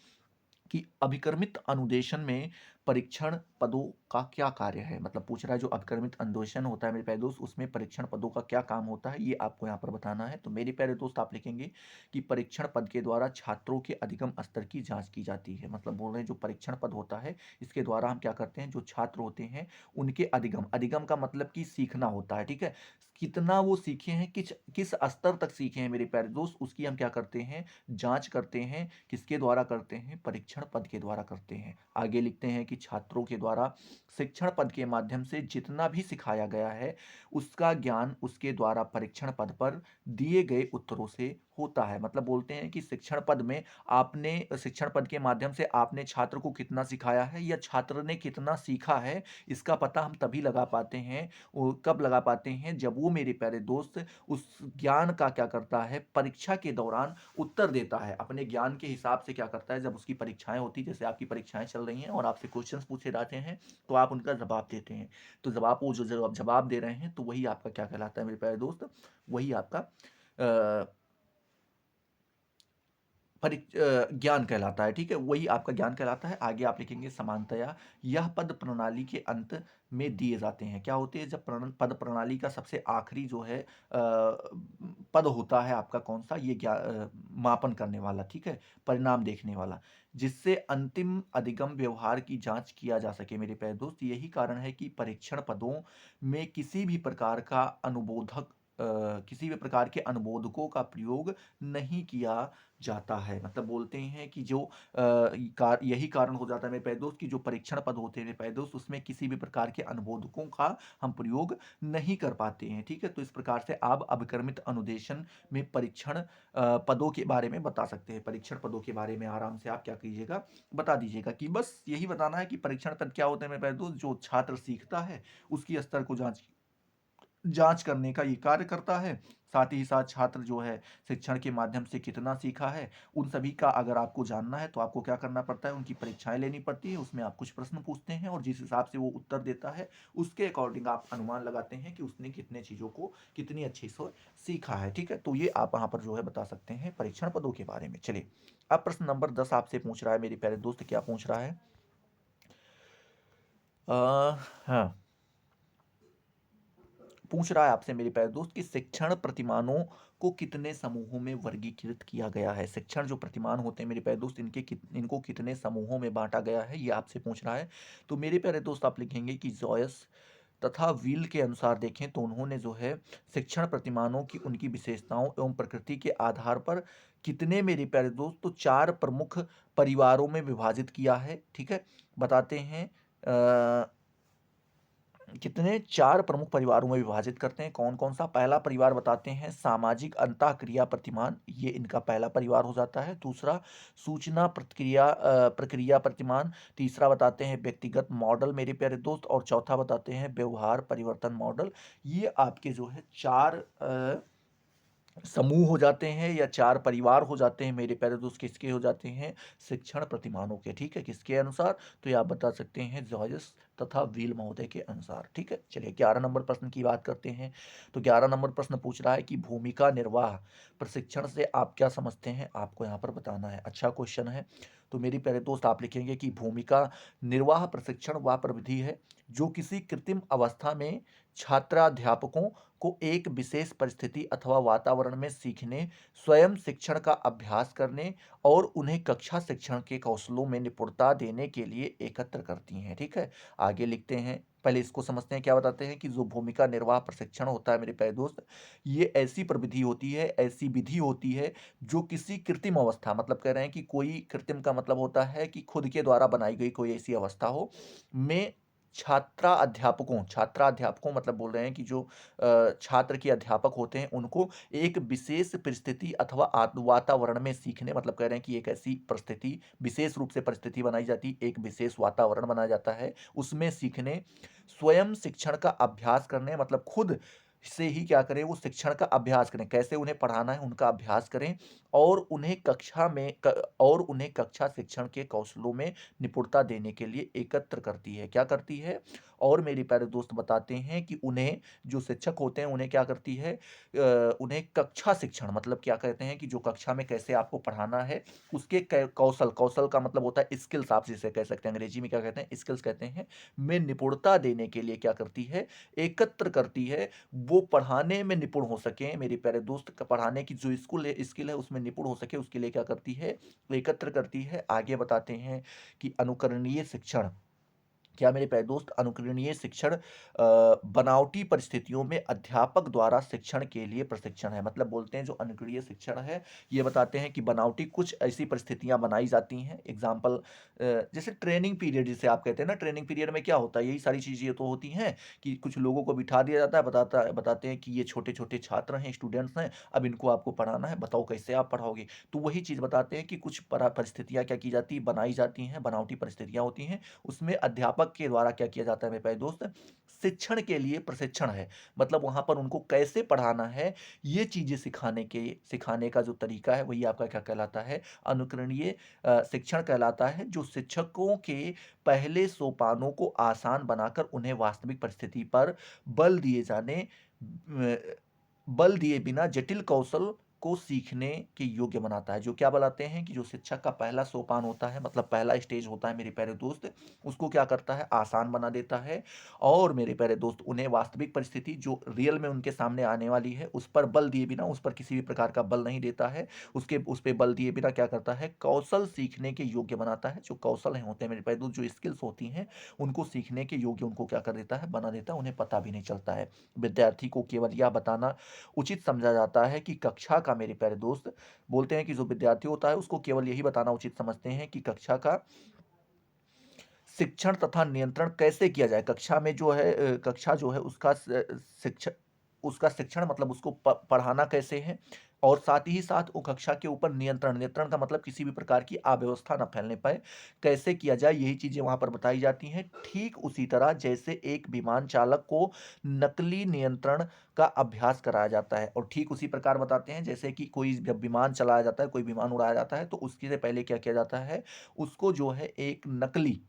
कि अभिकर्मित अनुदेशन में परीक्षण पदों का क्या कार्य है। मतलब पूछ रहा है जो अभिकर्मित अनुदेशन होता है मेरे प्यारे दोस्त, उसमें परीक्षण पदों का क्या काम होता है, ये आपको यहाँ पर बताना है। तो मेरे प्यारे दोस्त आप लिखेंगे कि परीक्षण पद के द्वारा छात्रों के अधिगम स्तर की जांच की जाती है। मतलब बोल रहे हैं जो परीक्षण पद होता है, इसके द्वारा हम क्या करते हैं, जो छात्र होते हैं उनके अधिगम, अधिगम का मतलब कि सीखना होता है। ठीक है, कितना वो सीखे हैं, किस किस स्तर तक सीखे हैं मेरे प्यारे दोस्त, उसकी हम क्या करते हैं, जांच करते हैं। किसके द्वारा करते हैं, परीक्षण पद के द्वारा करते हैं। आगे लिखते हैं कि छात्रों के द्वारा शिक्षण पद के माध्यम से जितना भी सिखाया गया है उसका ज्ञान उसके द्वारा परीक्षण पद पर दिए गए उत्तरों से होता है। मतलब बोलते हैं कि शिक्षण पद में आपने, शिक्षण पद के माध्यम से आपने छात्र को कितना सिखाया है या छात्र ने कितना सीखा है, इसका पता हम तभी लगा पाते हैं, वो कब लगा पाते हैं, जब वो मेरे प्यारे दोस्त उस ज्ञान का क्या करता है, परीक्षा के दौरान उत्तर देता है। अपने ज्ञान के हिसाब से क्या करता है, जब उसकी परीक्षाएं होती, जैसे आपकी परीक्षाएं चल रही हैं और आपसे क्वेश्चंस पूछे जाते हैं, तो आप उनका जवाब देते हैं। तो जवाब, वो जो जवाब दे रहे हैं, तो वही आपका क्या कहलाता है मेरे प्यारे दोस्त, वही आपका ज्ञान कहलाता है। ठीक है, वही आपका ज्ञान कहलाता है। आगे आप लिखेंगे समानतया यह पद प्रणाली के अंत में दिए जाते हैं। क्या होते हैं, जब पद प्रणाली का सबसे आखिरी जो है पद होता है आपका कौन सा, ये मापन करने वाला, ठीक है, परिणाम देखने वाला, जिससे अंतिम अधिगम व्यवहार की जांच किया जा सके मेरे प्यारे दोस्त। यही कारण है कि परीक्षण पदों में किसी भी प्रकार का किसी भी प्रकार के अनुबोधकों का प्रयोग नहीं किया जाता है। मतलब बोलते हैं कि जो यही कारण हो जाता है मेरे प्यारे दोस्त कि जो परीक्षण पद होते हैं मेरे प्यारे दोस्त, उसमें किसी भी प्रकार के अनुबोधकों का हम प्रयोग नहीं कर पाते हैं। ठीक है, तो इस प्रकार से आप अभिकर्मित अनुदेशन में परीक्षण पदों के बारे में बता सकते हैं। परीक्षण पदों के बारे में आराम से आप क्या कीजिएगा, बता दीजिएगा कि बस यही बताना है कि परीक्षण पद क्या होते हैं मेरे प्यारे दोस्त, जो छात्र सीखता है उसकी स्तर को जांच करने का ये कार्य करता है। साथ ही साथ छात्र जो है शिक्षण के माध्यम से कितना सीखा है, उन सभी का अगर आपको जानना है तो आपको क्या करना पड़ता है, उनकी परीक्षाएं लेनी पड़ती है। उसमें आप कुछ प्रश्न पूछते हैं और जिस हिसाब से वो उत्तर देता है उसके अकॉर्डिंग आप अनुमान लगाते हैं कि उसने कितने चीज़ों को कितनी अच्छी से सीखा है। ठीक है, तो ये आप यहाँ पर जो है बता सकते हैं परीक्षण पदों के बारे में। चलिए अब प्रश्न नंबर 10 आपसे पूछ रहा है मेरे प्यारे दोस्त, क्या पूछ रहा है, हाँ, पूछ रहा है आपसे मेरे प्यारे दोस्त कि शिक्षण प्रतिमानों को कितने समूहों में वर्गीकृत किया गया है। शिक्षण जो प्रतिमान होते हैं मेरे प्यारे दोस्त, इनको कितने समूहों में बांटा गया है, ये आपसे पूछ रहा है। तो मेरे प्यारे दोस्त आप लिखेंगे कि जॉयस तथा व्हील के अनुसार देखें तो उन्होंने जो है शिक्षण प्रतिमानों की उनकी विशेषताओं एवं प्रकृति के आधार पर कितने मेरे प्यारे दोस्त, तो 4 प्रमुख परिवारों में विभाजित किया है। ठीक है, बताते हैं कितने 4 प्रमुख परिवारों में विभाजित करते हैं। कौन-कौन सा? पहला परिवार बताते हैं सामाजिक अंतःक्रिया प्रतिमान, ये इनका पहला परिवार हो जाता है। दूसरा सूचना प्रक्रिया प्रतिमान, तीसरा बताते हैं व्यक्तिगत मॉडल मेरे प्यारे दोस्त, और चौथा बताते हैं व्यवहार परिवर्तन मॉडल। ये आपके जो है 4 समूह हो जाते हैं या 4 परिवार हो जाते हैं मेरे प्यारे दोस्त। किसके हो जाते हैं? शिक्षण प्रतिमानों के, ठीक है। किसके अनुसार? तो ये आप बता सकते हैं जॉयस तथा व्हील महोदय के अनुसार, ठीक है। चलिए 11 नंबर प्रश्न की बात करते हैं। तो 11 नंबर प्रश्न पूछ रहा है कि भूमिका निर्वाह प्रशिक्षण से आप क्या समझते हैं? आपको यहाँ पर बताना है। अच्छा क्वेश्चन है। तो मेरे प्यारे दोस्त आप लिखेंगे कि भूमिका निर्वाह प्रशिक्षण वह प्रविधि है जो किसी कृत्रिम अवस्था में छात्राध्यापकों को एक विशेष परिस्थिति अथवा वातावरण में सीखने, स्वयं शिक्षण का अभ्यास करने और उन्हें कक्षा शिक्षण के कौशलों में निपुणता देने के लिए एकत्र करती हैं, ठीक है। आगे लिखते हैं, पहले इसको समझते हैं। क्या बताते हैं कि जो भूमिका निर्वाह प्रशिक्षण होता है मेरे प्यारे दोस्त, ये ऐसी प्रविधि होती है, ऐसी विधि होती है जो किसी कृत्रिम अवस्था, मतलब कह रहे हैं कि कोई कृत्रिम का मतलब होता है कि खुद के द्वारा बनाई गई कोई ऐसी अवस्था हो में छात्रा अध्यापकों मतलब बोल रहे हैं कि जो छात्र के अध्यापक होते हैं उनको एक विशेष परिस्थिति अथवा वातावरण में सीखने, मतलब कह रहे हैं कि एक ऐसी परिस्थिति, विशेष रूप से परिस्थिति बनाई जाती, एक विशेष वातावरण बनाया जाता है, उसमें सीखने, स्वयं शिक्षण का अभ्यास करने, मतलब खुद से ही क्या करें, वो शिक्षण का अभ्यास करें, कैसे उन्हें पढ़ाना है उनका अभ्यास करें, और उन्हें कक्षा शिक्षण के कौशलों में निपुणता देने के लिए एकत्र करती है। क्या करती है? और मेरे प्यारे दोस्त बताते हैं कि उन्हें जो शिक्षक होते हैं उन्हें क्या करती है, उन्हें कक्षा शिक्षण, मतलब क्या कहते हैं कि जो कक्षा में कैसे आपको पढ़ाना है उसके कौशल, कौशल का मतलब होता है स्किल्स, आप जिसे कह सकते हैं, अंग्रेजी में क्या कहते हैं? स्किल्स कहते हैं, में निपुणता देने के लिए क्या करती है? एकत्र करती है। वो पढ़ाने में निपुण हो सके मेरे प्यारे दोस्त, पढ़ाने की जो स्किल है उसमें निपुण हो सके, उसके लिए क्या करती है? एकत्र करती है। आगे बताते हैं कि अनुकरणीय शिक्षण, क्या मेरे प्यारे दोस्त? अनुकरणीय शिक्षण बनावटी परिस्थितियों में अध्यापक द्वारा शिक्षण के लिए प्रशिक्षण है। मतलब बोलते हैं जो अनुकरणीय शिक्षण है ये बताते हैं कि बनावटी कुछ ऐसी परिस्थितियां बनाई जाती हैं। एग्जाम्पल जैसे ट्रेनिंग पीरियड जिसे आप कहते हैं ना, ट्रेनिंग पीरियड में क्या होता है, यही सारी चीज़ें तो होती हैं कि कुछ लोगों को बिठा दिया जाता है, बताते हैं कि ये छोटे छोटे छात्र हैं, स्टूडेंट्स हैं, अब इनको आपको पढ़ाना है, बताओ कैसे आप पढ़ाओगे। तो वही चीज़ बताते हैं कि कुछ परिस्थितियाँ क्या की जाती, बनाई जाती हैं, बनावटी परिस्थितियाँ होती हैं, उसमें अध्यापक के द्वारा क्या किया जाता है मेरे प्यारे दोस्त? शिक्षण के लिए प्रशिक्षण है। मतलब वहां पर उनको कैसे पढ़ाना है, ये चीजें सिखाने का जो तरीका है वही आपका क्या कहलाता है? अनुकरणीय शिक्षण कहलाता है, जो शिक्षकों के पहले सोपानों को आसान बनाकर उन्हें वास्तविक परिस्थिति पर बल दिए जाने बल दिए बिना जटिल कौशल को सीखने के योग्य बनाता है। जो क्या बनाते हैं कि जो शिक्षक का पहला सोपान होता है, मतलब पहला स्टेज होता है मेरे प्यारे दोस्त, उसको क्या करता है? आसान बना देता है। और मेरे प्यारे दोस्त उन्हें वास्तविक परिस्थिति जो रियल में उनके सामने आने वाली है उस पर बल दिए बिना, उस पर किसी भी प्रकार का बल नहीं देता है, उस पर बल दिए बिना क्या करता है? कौशल सीखने के योग्य बनाता है। जो कौशल हैं होते हैं मेरे प्यारे दोस्त, जो स्किल्स होती हैं उनको सीखने के योग्य उनको क्या कर देता है? बना देता है, उन्हें पता भी नहीं चलता है। विद्यार्थी को केवल यह बताना उचित समझा जाता है कि कक्षा का, मेरे प्यारे दोस्त बोलते हैं कि जो विद्यार्थी होता है उसको केवल यही बताना उचित समझते हैं कि कक्षा का शिक्षण तथा नियंत्रण कैसे किया जाए। कक्षा में जो है कक्षा जो है उसका शिक्षण मतलब उसको पढ़ाना कैसे है, और साथ ही साथ वो कक्षा के ऊपर नियंत्रण, नियंत्रण का मतलब किसी भी प्रकार की अव्यवस्था न फैलने पाए, कैसे किया जाए, यही चीजें वहां पर बताई जाती हैं। ठीक उसी तरह जैसे एक विमान चालक को नकली नियंत्रण का अभ्यास कराया जाता है, और ठीक उसी प्रकार बताते हैं जैसे कि कोई जब विमान चलाया जाता है, कोई विमान उड़ाया जाता है, तो उसके से पहले क्या किया जाता है? उसको जो है एक नकली,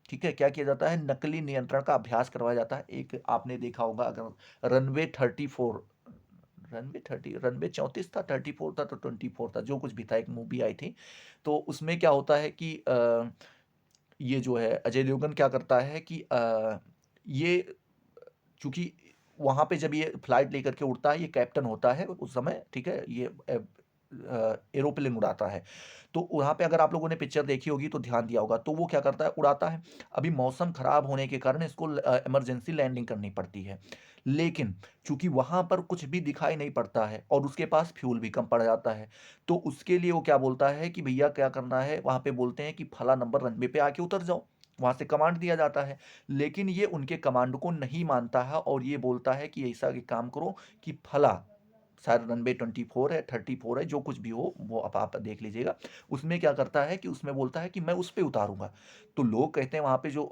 ठीक है, क्या किया जाता है? नकली नियंत्रण का अभ्यास करवाया जाता है। एक आपने देखा होगा अगर रनवे 34 था, 34 था, तो 24 था, जो कुछ भी था, एक मूवी आई थी। तो उसमें क्या होता है कि ये जो है अजय देवगन क्या करता है कि ये चूंकि वहां पे जब ये फ्लाइट लेकर के उड़ता है, ये कैप्टन होता है उस समय, ठीक है, ये एरोप्लेन उड़ाता है। तो वहाँ पे अगर आप लोगों ने पिक्चर देखी होगी तो ध्यान दिया होगा, तो वो क्या करता है? उड़ाता है। अभी मौसम खराब होने के कारण इसको इमरजेंसी लैंडिंग करनी पड़ती है, लेकिन चूंकि वहां पर कुछ भी दिखाई नहीं पड़ता है और उसके पास फ्यूल भी कम पड़ जाता है, तो उसके लिए वो क्या बोलता है कि भैया क्या करना है, वहां पे बोलते हैं कि फला नंबर रनवे पे आके उतर जाओ। वहाँ से कमांड दिया जाता है। लेकिन ये उनके कमांड को नहीं मानता है और ये बोलता है कि ऐसा एक काम करो कि फला, शायद रनवे 24 है, 34 है, जो कुछ भी हो वो अब आप देख लीजिएगा। उसमें क्या करता है कि उसमें बोलता है कि मैं उस पे उतारूँगा। तो लोग कहते हैं वहाँ पे जो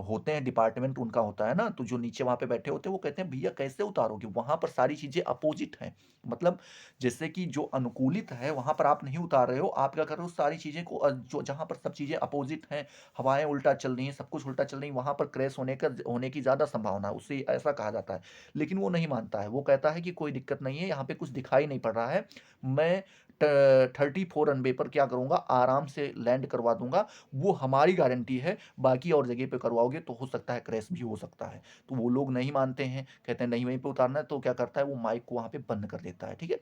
होते हैं डिपार्टमेंट उनका होता है ना, तो जो नीचे वहाँ पे बैठे होते हैं वो कहते हैं भैया कैसे उतारोगे? वहाँ पर सारी चीज़ें अपोज़िट हैं। मतलब जैसे कि जो अनुकूलित है वहाँ पर आप नहीं उतार रहे हो, आप क्या कर रहे हो सारी चीज़ें को जो जहाँ पर सब चीज़ें अपोज़िट हैं, हवाएँ उल्टा चल रही हैं, सब कुछ उल्टा चल रही है, वहाँ पर क्रैश होने की ज़्यादा संभावना है, उससे ऐसा कहा जाता है। लेकिन वो नहीं मानता है, वो कहता है कि कोई दिक्कत नहीं है, यहाँ पे कुछ दिखाई नहीं पड़ रहा है, मैं 34 रनवे पर क्या करूँगा, आराम से लैंड करवा दूँगा, वो हमारी गारंटी है, बाकी और जगह पे करवाओगे तो हो सकता है क्रैश भी हो सकता है। तो वो लोग नहीं मानते हैं, कहते हैं नहीं वहीं पे उतारना है, तो क्या करता है वो माइक को वहाँ पे बंद कर देता है, ठीक है?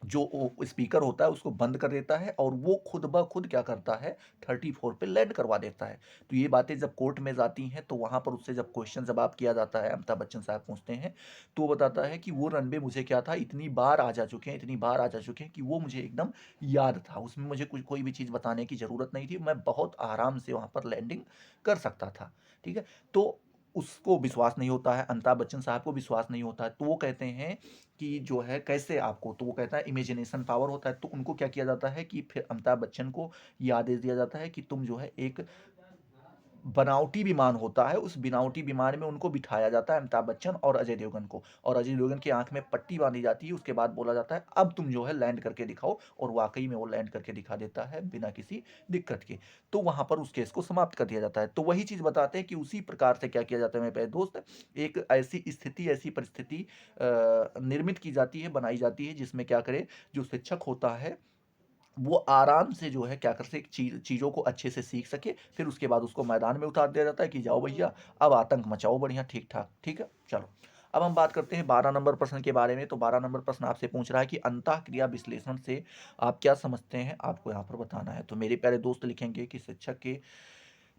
जो ओ स्पीकर होता है उसको बंद कर देता है और वो खुद ब खुद क्या करता है 34 पे लैंड करवा देता है। तो ये बातें जब कोर्ट में जाती हैं तो वहाँ पर उससे जब क्वेश्चन जवाब किया जाता है, अमिताभ बच्चन साहब पूछते हैं, तो वो बताता है कि वो रनवे मुझे क्या था इतनी बार आ जा चुके हैं, इतनी बार आ जा चुके हैं कि वो मुझे एकदम याद था। उसमें मुझे कुछ कोई भी चीज़ बताने की ज़रूरत नहीं थी। मैं बहुत आराम से वहाँ पर लैंडिंग कर सकता था। ठीक है? तो उसको विश्वास नहीं होता है, अमिताभ बच्चन साहब को विश्वास नहीं होता है। तो वो कहते हैं कि जो है कैसे आपको, तो वो कहता है इमेजिनेशन पावर होता है, तो उनको क्या किया जाता है कि फिर अमिताभ बच्चन को ये आदेश दिया जाता है कि तुम जो है एक बनावटी विमान होता है, उस बनावटी विमान में उनको बिठाया जाता है अमिताभ बच्चन और अजय देवगन को, और अजय देवगन की आंख में पट्टी बांधी जाती है। उसके बाद बोला जाता है अब तुम जो है लैंड करके दिखाओ, और वाकई में वो लैंड करके दिखा देता है बिना किसी दिक्कत के। तो वहां पर उस केस को समाप्त कर दिया जाता है। तो वही चीज बताते हैं कि उसी प्रकार से क्या किया जाता है मेरे प्यारे दोस्त, एक ऐसी स्थिति, ऐसी परिस्थिति निर्मित की जाती है, बनाई जाती है, जिसमें क्या करे जो शिक्षक होता है वो आराम से जो है क्या कर सके चीज़ों को अच्छे से सीख सके, फिर उसके बाद उसको मैदान में उतार दिया जाता है कि जाओ भैया अब आतंक मचाओ बढ़िया ठीक ठाक। ठीक है, चलो अब हम बात करते हैं 12 नंबर प्रश्न के बारे में। तो 12 नंबर प्रश्न आपसे पूछ रहा है कि अंतःक्रिया विश्लेषण से आप क्या समझते हैं, आपको यहाँ पर बताना है। तो मेरे प्यारे दोस्त लिखेंगे कि शिक्षक के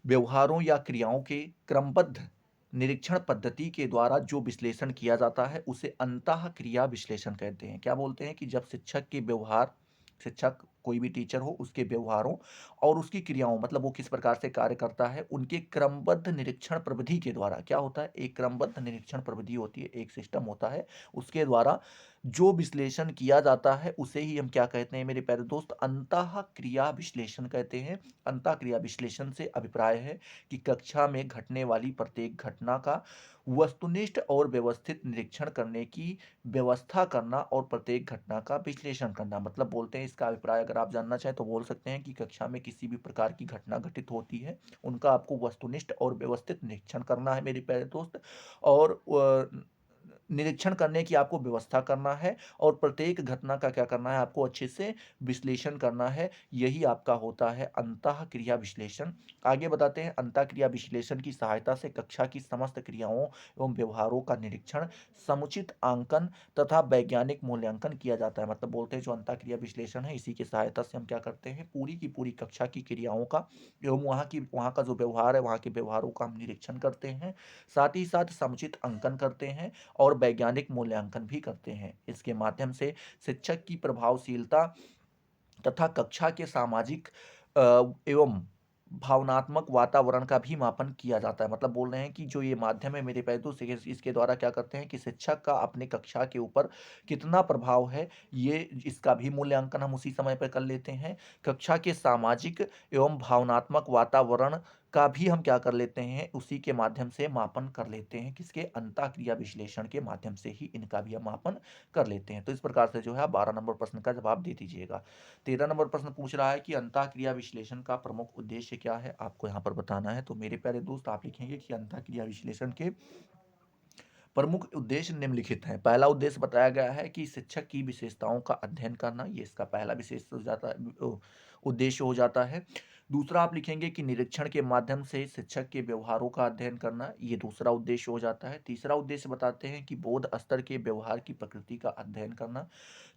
व्यवहारों या क्रियाओं के क्रमबद्ध निरीक्षण पद्धति के द्वारा जो विश्लेषण किया जाता है उसे अंतःक्रिया विश्लेषण कहते हैं। क्या बोलते हैं कि जब शिक्षक के व्यवहार, शिक्षक कोई भी टीचर हो उसके व्यवहारों और उसकी क्रियाओं, मतलब वो किस प्रकार से कार्य करता है, उनके क्रमबद्ध निरीक्षण प्रविधि के द्वारा, क्या होता है एक क्रमबद्ध निरीक्षण प्रविधि होती है, एक सिस्टम होता है, उसके द्वारा जो विश्लेषण किया जाता है उसे ही हम क्या कहते हैं मेरे प्यारे दोस्त, अंतःक्रिया विश्लेषण कहते हैं। अंतःक्रिया विश्लेषण से अभिप्राय है कि कक्षा में घटने वाली प्रत्येक घटना का वस्तुनिष्ठ और व्यवस्थित निरीक्षण करने की व्यवस्था करना और प्रत्येक घटना का विश्लेषण करना। मतलब बोलते हैं इसका अभिप्राय अगर आप जानना चाहें तो बोल सकते हैं कि कक्षा में किसी भी प्रकार की घटना घटित होती है, उनका आपको वस्तुनिष्ठ और व्यवस्थित निरीक्षण करना है मेरे प्यारे दोस्त, और निरीक्षण करने की आपको व्यवस्था करना है, और प्रत्येक घटना का क्या करना है आपको अच्छे से विश्लेषण करना है। यही आपका होता है अंतःक्रिया विश्लेषण। आगे बताते हैं, अंतःक्रिया विश्लेषण की सहायता से कक्षा की समस्त क्रियाओं एवं व्यवहारों का निरीक्षण, समुचित आंकन तथा वैज्ञानिक मूल्यांकन किया जाता है। मतलब बोलते हैं जो अंतःक्रिया विश्लेषण है इसी की सहायता से हम क्या करते हैं, पूरी की पूरी कक्षा की क्रियाओं का एवं वहाँ का जो व्यवहार है वहाँ के व्यवहारों का हम निरीक्षण करते हैं, साथ ही साथ समुचित अंकन करते हैं और वैज्ञानिक मूल्यांकन भी करते हैं। इसके माध्यम से शिक्षक की प्रभावशीलता तथा कक्षा के सामाजिक एवं भावनात्मक वातावरण का भी मापन किया जाता है। मतलब बोल रहे हैं कि जो ये माध्यम है मेरे प्यारे दोस्त, इसके द्वारा क्या करते हैं कि शिक्षक का अपने कक्षा के ऊपर कितना प्रभाव है, ये इसका भी मूल्यांकन हम उसी समय पर कर लेते हैं। कक्षा के सामाजिक एवं भावनात्मक वातावरण का भी हम क्या कर लेते हैं, उसी के माध्यम से मापन कर लेते हैं, किसके, अंतःक्रिया विश्लेषण के माध्यम से ही इनका भी हम मापन कर लेते हैं। तो इस प्रकार से जो है 12 नंबर प्रश्न का जवाब दे दीजिएगा। 13 नंबर प्रश्न पूछ रहा है कि अंतःक्रिया विश्लेषण का प्रमुख उद्देश्य क्या है, आपको यहाँ पर बताना है। तो मेरे प्यारे दोस्त आप लिखेंगे कि अंतःक्रिया विश्लेषण के प्रमुख उद्देश्य निम्नलिखित हैं। पहला उद्देश्य बताया गया है कि शिक्षक की विशेषताओं का अध्ययन करना, ये इसका पहला विशेष हो जाता है, उद्देश्य हो जाता है। दूसरा आप लिखेंगे कि निरीक्षण के माध्यम से शिक्षक के व्यवहारों का अध्ययन करना, ये दूसरा उद्देश्य हो जाता है। तीसरा उद्देश्य बताते हैं कि बोध स्तर के व्यवहार की प्रकृति का अध्ययन करना।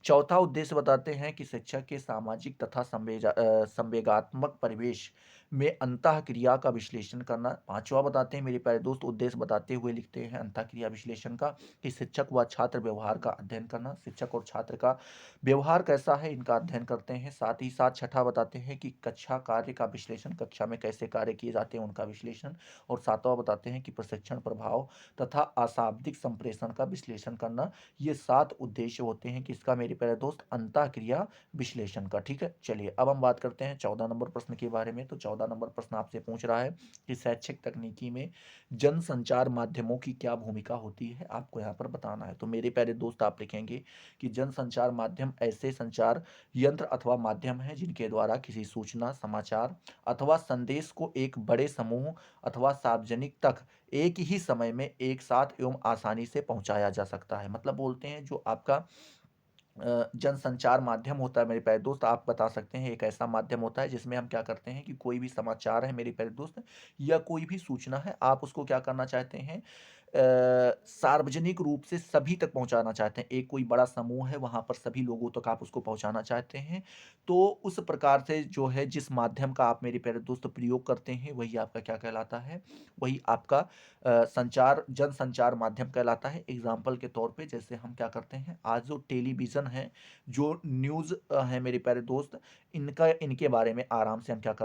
चौथा उद्देश्य बताते हैं कि शिक्षक के सामाजिक तथा संवेगात्मक परिवेश में अंतःक्रिया का विश्लेषण करना। पांचवा बताते हैं मेरे प्यारे दोस्त, उद्देश्य बताते हुए लिखते हैं अंतःक्रिया विश्लेषण का कि शिक्षक व छात्र व्यवहार का अध्ययन करना। शिक्षक और छात्र का व्यवहार कैसा है, इनका अध्ययन करते हैं। साथ ही साथ छठा बताते हैं कि कक्षा कार्य का विश्लेषण, कक्षा में कैसे कार्य किए जाते हैं उनका विश्लेषण। और सातवां बताते हैं कि प्रशिक्षण प्रभाव तथा अशाब्दिक संप्रेषण का विश्लेषण करना। ये 7 उद्देश्य होते हैं किसका मेरे प्यारे दोस्त, अंतःक्रिया विश्लेषण का। ठीक है, चलिए अब हम बात करते हैं 14 नंबर प्रश्न के बारे में। तो 14 नंबर प्रश्न आपसे पूछ रहा है कि शैक्षिक तकनीकी में जनसंचार माध्यमों की क्या भूमिका होती है, आपको यहाँ पर बताना है। तो मेरे प्यारे दोस्त आप लिखेंगे कि जनसंचार माध्यम ऐसे संचार यंत्र अथवा माध्यम है जिनके द्वारा किसी सूचना, समाचार अथवा संदेश को एक बड़े समूह अथवा सार्वजनिक तक एक ही समय में एक साथ एवं आसानी से पहुंचाया जा सकता है। मतलब बोलते हैं जो आपका जनसंचार माध्यम होता है मेरे प्यारे दोस्त, आप बता सकते हैं एक ऐसा माध्यम होता है जिसमें हम क्या करते हैं कि कोई भी समाचार है मेरे प्यारे दोस्त या कोई भी सूचना है, आप उसको क्या करना चाहते हैं, सार्वजनिक रूप से सभी तक पहुंचाना चाहते हैं। एक कोई बड़ा समूह है वहां पर सभी लोगों तक आप उसको पहुंचाना चाहते हैं। तो उस प्रकार से जो है जिस माध्यम का आप मेरे प्यारे दोस्त प्रयोग करते हैं वही आपका क्या कहलाता है, वही आपका संचार जनसंचार माध्यम कहलाता है। एग्जाम्पल के तौर पे जैसे हम क्या करते हैं, आज जो टेलीविज़न है, जो न्यूज़ है मेरे प्यारे दोस्त, इनका इनके बारे में आराम से हम क्या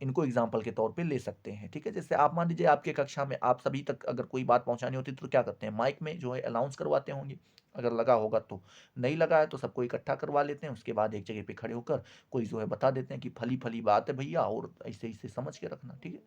इनको एग्जाम्पल के तौर पे ले सकते हैं। ठीक है, जैसे आप मान लीजिए आपके कक्षा में आप सभी तक अगर कोई बात पहुंचानी होती तो क्या करते हैं, माइक में जो है अनाउंस करवाते होंगे, अगर लगा होगा तो। नहीं लगा है तो सबको इकट्ठा करवा लेते हैं, उसके बाद एक जगह पे खड़े होकर कोई जो है बता देते हैं कि फली फली बात है भैया और ऐसे ऐसे समझ के रखना। ठीक है,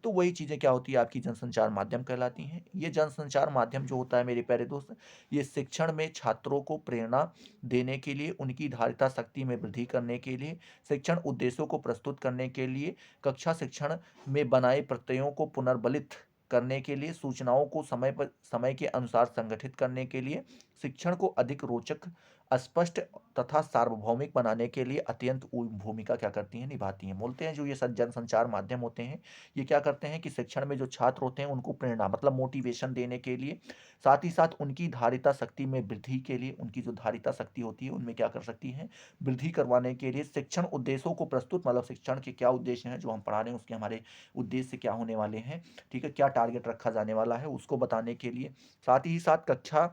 तो वही चीज़ें क्या होती है, आपकी जनसंचार माध्यम कहलाती हैं। ये जनसंचार माध्यम जो होता है मेरे प्यारे दोस्त, ये शिक्षण में छात्रों को प्रेरणा देने के लिए, उनकी धारिता शक्ति में वृद्धि करने के लिए, शिक्षण उद्देश्यों को प्रस्तुत करने के लिए, कक्षा शिक्षण में बनाए प्रत्ययों को पुनर्बलित करने के लिए, सूचनाओं को समय के अनुसार संगठित करने के लिए, शिक्षण को अधिक रोचक, स्पष्ट तथा सार्वभौमिक बनाने के लिए अत्यंत भूमिका क्या करती हैं, निभाती हैं। बोलते हैं जो ये जनसंचार माध्यम होते हैं, ये क्या करते हैं कि शिक्षण में जो छात्र होते हैं उनको प्रेरणा मतलब मोटिवेशन देने के लिए, साथ ही साथ उनकी धारिता शक्ति में वृद्धि के लिए, उनकी जो धारिता शक्ति होती है उनमें क्या कर सकती हैं, वृद्धि करवाने के लिए, शिक्षण उद्देश्यों को प्रस्तुत मतलब शिक्षण के क्या उद्देश्य हैं जो हम पढ़ा रहे हैं उसके हमारे उद्देश्य क्या होने वाले हैं, ठीक है, क्या टारगेट रखा जाने वाला है उसको बताने के लिए, साथ ही साथ कक्षा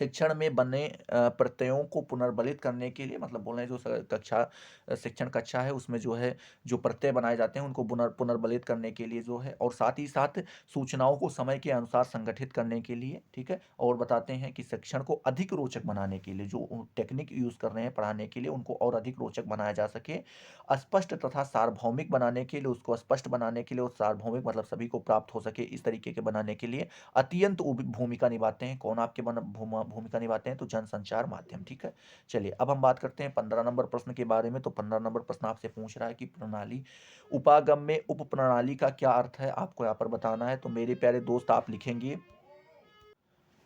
शिक्षण में बने प्रत्ययों को पुनर्बलित करने के लिए, मतलब बोल रहे हैं जो कक्षा शिक्षण कक्षा है उसमें जो है जो प्रत्यय बनाए जाते हैं उनको पुनर्बलित करने के लिए जो है, और साथ ही साथ सूचनाओं को समय के अनुसार संगठित करने के लिए। ठीक है, और बताते हैं कि शिक्षण को अधिक रोचक बनाने के लिए, जो टेक्निक यूज कर रहे हैं पढ़ाने के लिए उनको और अधिक रोचक बनाया जा सके, स्पष्ट तथा सार्वभौमिक बनाने के लिए, उसको स्पष्ट बनाने के लिए, और सार्वभौमिक मतलब सभी को प्राप्त हो सके इस तरीके के बनाने के लिए अत्यंत भूमिका निभाते हैं। कौन आपके भूमिका निभाते हैं, तो जनसंचार माध्यम। ठीक है, चलिए अब हम बात करते हैं 15 नंबर प्रश्न के बारे में। तो 15 नंबर प्रश्न आपसे पूछ रहा है कि प्रणाली उपागम में उप प्रणाली का क्या अर्थ है, आपको यहाँ पर बताना है। तो मेरे प्यारे दोस्त आप लिखेंगे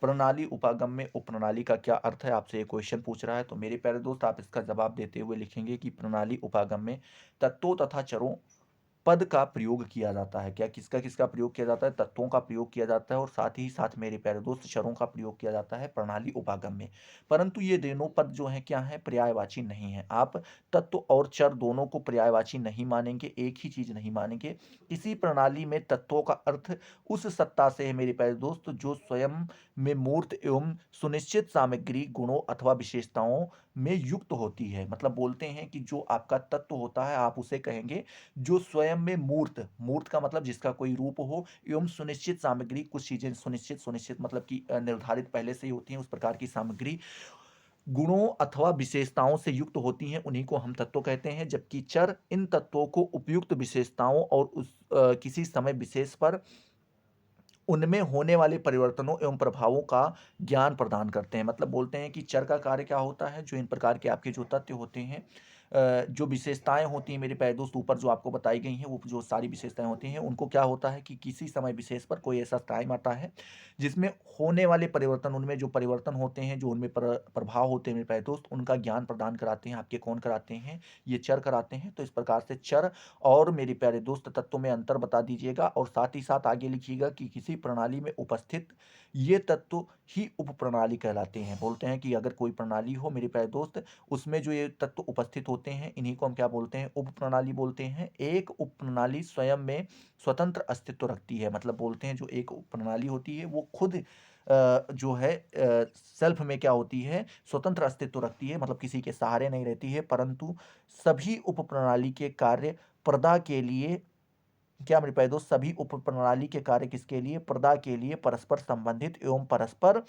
प्रणाली उपागम में उप प्रणाली का क्या अर्थ है, आपसे ये क्वेश्चन पूछ रहा है। तो मेरे प्यारे दोस्त आप इसका जवाब देते हुए लिखेंगे कि प्रणाली उपागम में तत्वों तथा चरों पद का प्रयोग किया जाता है। क्या किसका किसका प्रयोग किया जाता है, तत्वों का प्रयोग किया जाता है, और साथ ही साथ मेरे प्यारे दोस्त चरों का प्रयोग किया जाता है प्रणाली उपागम में। परंतु ये दोनों पद जो हैं क्या है, पर्यायवाची नहीं है। आप तत्व और चर दोनों को पर्यायवाची नहीं मानेंगे, एक ही चीज नहीं मानेंगे। इसी प्रणाली में तत्वों का अर्थ उस सत्ता से है मेरे प्यारे दोस्त जो स्वयं में मूर्त एवं सुनिश्चित सामग्री, गुणों अथवा विशेषताओं में युक्त होती है। मतलब बोलते हैं कि जो आपका तत्व होता है आप उसे कहेंगे जो स्वयं में मूर्त, मूर्त का मतलब जिसका कोई रूप हो, एवं सुनिश्चित सामग्री, कुछ चीजें सुनिश्चित, सुनिश्चित मतलब कि निर्धारित पहले से ही होती हैं उस प्रकार की सामग्री, गुणों अथवा विशेषताओं से युक्त होती हैं, उन्हीं को हम तत्व कहते हैं। जबकि चर इन तत्वों को उपयुक्त विशेषताओं और उस किसी समय विशेष पर उनमें होने वाले परिवर्तनों एवं प्रभावों का ज्ञान प्रदान करते हैं। मतलब बोलते हैं कि चर का कार्य क्या होता है, जो इन प्रकार के आपके जो तथ्य होते हैं जो विशेषताएँ होती हैं मेरे प्यारे दोस्त, ऊपर जो आपको बताई गई हैं, वो जो सारी विशेषताएँ होती हैं, उनको क्या होता है कि किसी समय विशेष पर कोई ऐसा टाइम आता है, जिसमें होने वाले परिवर्तन, उनमें जो परिवर्तन होते हैं, जो उनमें प्रभाव होते हैं मेरे प्यारे दोस्त, उनका ज्ञान प्रदान कराते हैं। आपके कौन कराते हैं? ये चर कराते हैं। तो इस प्रकार से चर और मेरे प्यारे दोस्त तत्वों में अंतर बता दीजिएगा, और साथ ही साथ आगे लिखिएगा कि किसी प्रणाली में उपस्थित ये तत्व ही उप प्रणाली कहलाते हैं। बोलते हैं कि अगर कोई प्रणाली हो मेरे प्यारे दोस्त, उसमें जो ये तत्व उपस्थित होते हैं, इन्हीं को हम क्या बोलते हैं? उप प्रणाली बोलते हैं। एक उप प्रणाली स्वयं में स्वतंत्र अस्तित्व रखती है। मतलब बोलते हैं जो एक उप प्रणाली होती है वो खुद जो है सेल्फ में क्या होती है? स्वतंत्र अस्तित्व रखती है, मतलब किसी के सहारे नहीं रहती है, परंतु सभी उप प्रणाली के कार्य प्रदा के लिए क्या मेरे प्यारे दोस्त, सभी उप प्रणाली के कार्य किसके लिए? प्रदा के लिए परस्पर संबंधित एवं परस्पर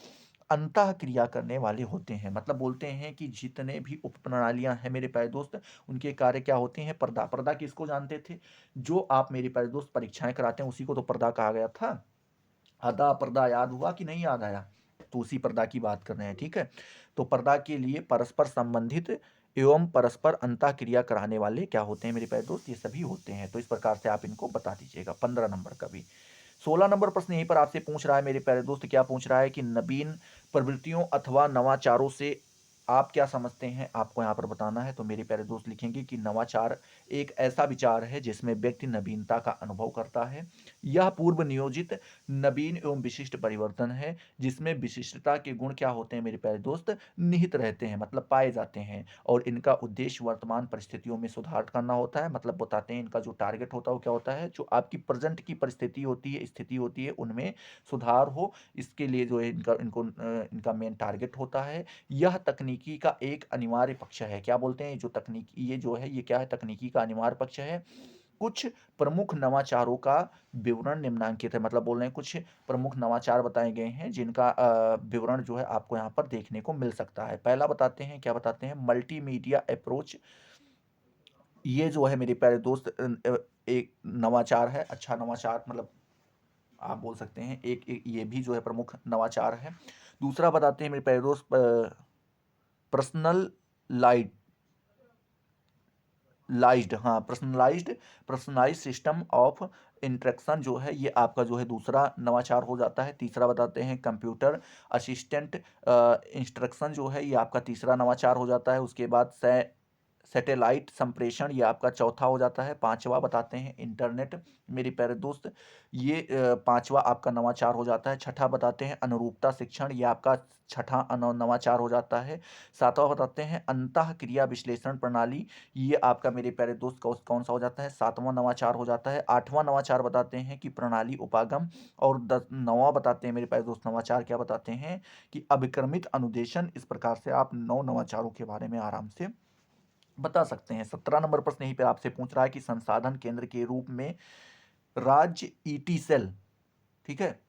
अंतः क्रिया करने वाले होते हैं। मतलब बोलते हैं कि जितने भी उप प्रणालियां हैं मेरे प्यारे दोस्त, उनके कार्य क्या होते हैं? प्रदा। प्रदा किसको जानते थे? जो आप मेरे प्यारे दोस्त परीक्षाएं कराते हैं, उसी को तो प्रदा कहा गया था। अदा पर्दा याद हुआ कि नहीं याद आया? तो उसी पर्दा की बात कर रहे हैं, ठीक है। तो पर्दा के लिए परस्पर संबंधित एवं परस्पर अंतः क्रिया कराने वाले क्या होते हैं मेरे प्यारे दोस्त? ये सभी होते हैं। तो इस प्रकार से आप इनको बता दीजिएगा 15 नंबर का भी। 16 नंबर प्रश्न यहीं पर आपसे पूछ रहा है मेरे प्यारे दोस्त, क्या पूछ रहा है कि नवीन प्रवृत्तियों अथवा नवाचारों से आप क्या समझते हैं? आपको यहाँ पर बताना है। तो मेरे प्यारे दोस्त लिखेंगे कि नवाचार एक ऐसा विचार है जिसमें व्यक्ति नवीनता का अनुभव करता है। यह पूर्व नियोजित नवीन एवं विशिष्ट परिवर्तन है, जिसमें विशिष्टता के गुण क्या होते हैं मेरे प्यारे दोस्त? निहित रहते हैं, मतलब पाए जाते हैं, और इनका उद्देश्य वर्तमान परिस्थितियों में सुधार करना होता है। मतलब बताते हैं इनका जो टारगेट होता है वो क्या होता है? जो आपकी प्रेजेंट की परिस्थिति होती है, स्थिति होती है, उनमें सुधार हो, इसके लिए जो है इनका मेन टारगेट होता है। यह तकनीकी का एक अनिवार्य पक्ष है। क्या बोलते हैं? जो तकनीकी, ये जो है ये क्या है? तकनीकी का अनिवार्य पक्ष है। कुछ प्रमुख नवाचारों का विवरण निम्नांकित है। मतलब बोल रहे हैं कुछ प्रमुख नवाचार बताए गए हैं, जिनका विवरण जो है आपको यहाँ पर देखने को मिल सकता है। पहला बताते हैं, क्या बताते हैं? Multimedia approach. ये जो है मेरे प्यारे दोस्त एक नवाचार है, अच्छा नवाचार, मतलब आप बोल सकते हैं एक ये भी जो है प्रमुख नवाचार है। दूसरा बताते हैं मेरे प्यारे दोस्त, पर्सनल लाइट लाइज्ड, हाँ, पर्सनलाइज्ड सिस्टम ऑफ इंटरेक्शन जो है ये आपका जो है दूसरा नवाचार हो जाता है। तीसरा बताते हैं कंप्यूटर असिस्टेंट इंस्ट्रक्शन जो है ये आपका तीसरा नवाचार हो जाता है। उसके बाद सैटेलाइट संप्रेषण ये आपका चौथा हो जाता है। पांचवा बताते हैं इंटरनेट मेरे प्यारे दोस्त, ये पांचवा आपका नवाचार हो जाता है। छठा बताते हैं अनुरूपता शिक्षण, ये आपका छठा नवाचार हो जाता है। सातवां बताते हैं अंतः क्रिया विश्लेषण प्रणाली, ये आपका मेरे प्यारे दोस्त कौन सा हो जाता है? सातवां नवाचार हो जाता है। आठवां नवाचार बताते हैं कि प्रणाली उपागम, और नौवां बताते हैं मेरे प्यारे दोस्त नवाचार क्या बताते हैं? कि अभिक्रमित अनुदेशन। इस प्रकार से आप 9 नवाचारों के बारे में आराम से बता सकते हैं। 17 नंबर प्रश्न यहीं पे आपसे पूछ रहा है कि संसाधन केंद्र के रूप में राज्य ईटी सेल, ठीक है,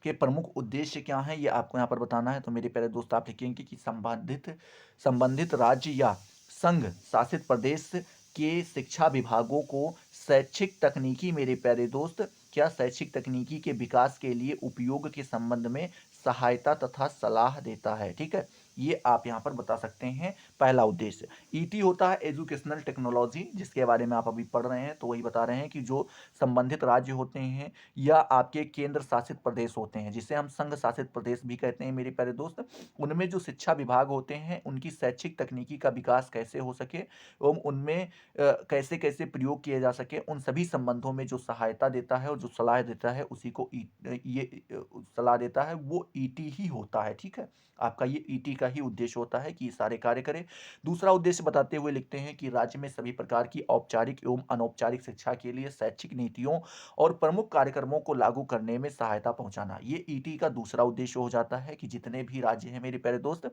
के प्रमुख उद्देश्य क्या हैं? ये आपको यहाँ पर बताना है। तो मेरे प्यारे दोस्त आप लिखेंगे कि संबंधित राज्य या संघ शासित प्रदेश के शिक्षा विभागों को शैक्षिक तकनीकी, मेरे प्यारे दोस्त, क्या शैक्षिक तकनीकी के विकास के लिए उपयोग के संबंध में सहायता तथा सलाह देता है, ठीक है। ये आप यहाँ पर बता सकते हैं पहला उद्देश्य। ईटी होता है एजुकेशनल टेक्नोलॉजी, जिसके बारे में आप अभी पढ़ रहे हैं, तो वही बता रहे हैं कि जो संबंधित राज्य होते हैं या आपके केंद्र शासित प्रदेश होते हैं, जिसे हम संघ शासित प्रदेश भी कहते हैं मेरे प्यारे दोस्त, उनमें जो शिक्षा विभाग होते हैं उनकी शैक्षिक तकनीकी का विकास कैसे हो सके एवं उनमें कैसे कैसे प्रयोग किए जा सके, उन सभी संबंधों में जो सहायता देता है और जो सलाह देता है उसी को सलाह देता है, वो ईटी ही होता है, ठीक है। आपका ये ईटी का ही उद्देश्य होता है कि ये सारे कार्य करे। दूसरा उद्देश्य बताते हुए लिखते हैं कि राज्य में सभी प्रकार की औपचारिक एवं अनौपचारिक शिक्षा के लिए शैक्षिक नीतियों और प्रमुख कार्यक्रमों को लागू करने में सहायता पहुंचाना, ये ईटी का दूसरा उद्देश्य हो जाता है। कि जितने भी राज्य हैं मेरे प्यारे दोस्त,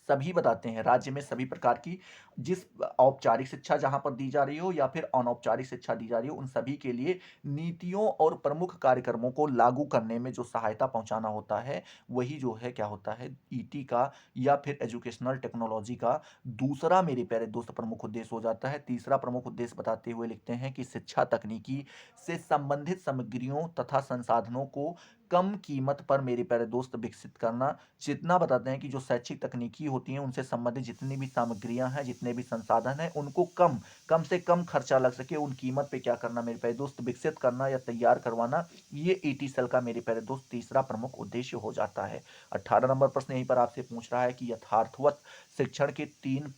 सभी बताते हैं राज्य में सभी प्रकार की जिस औपचारिक शिक्षा जहां पर दी जा रही हो या फिर अनौपचारिक शिक्षा दी जा रही हो, उन सभी के लिए नीतियों और प्रमुख कार्यक्रमों को लागू करने में जो सहायता पहुंचाना होता है, वही जो है क्या होता है? ईटी का या फिर एजुकेशनल टेक्नोलॉजी का दूसरा मेरे प्यारे दोस्त प्रमुख उद्देश्य हो जाता है। तीसरा प्रमुख उद्देश्य बताते हुए लिखते हैं कि शिक्षा तकनीकी से संबंधित सामग्रियों तथा संसाधनों को कम कीमत पर मेरे प्यारे दोस्त विकसित करना। जितना बताते हैं कि जो शैक्षिक तकनीकी होती हैं उनसे संबंधित जितनी भी सामग्रियां हैं, जितने भी संसाधन हैं, उनको कम कम से कम खर्चा लग सके उन कीमत पे क्या करना मेरे प्यारे दोस्त, विकसित करना या तैयार करवाना। ये ईटी सेल का मेरे प्यारे दोस्त तीसरा प्रमुख उद्देश्य हो जाता है। 18 नंबर प्रश्न यहीं पर आपसे पूछ रहा है कि यथार्थवत शिक्षण के तीन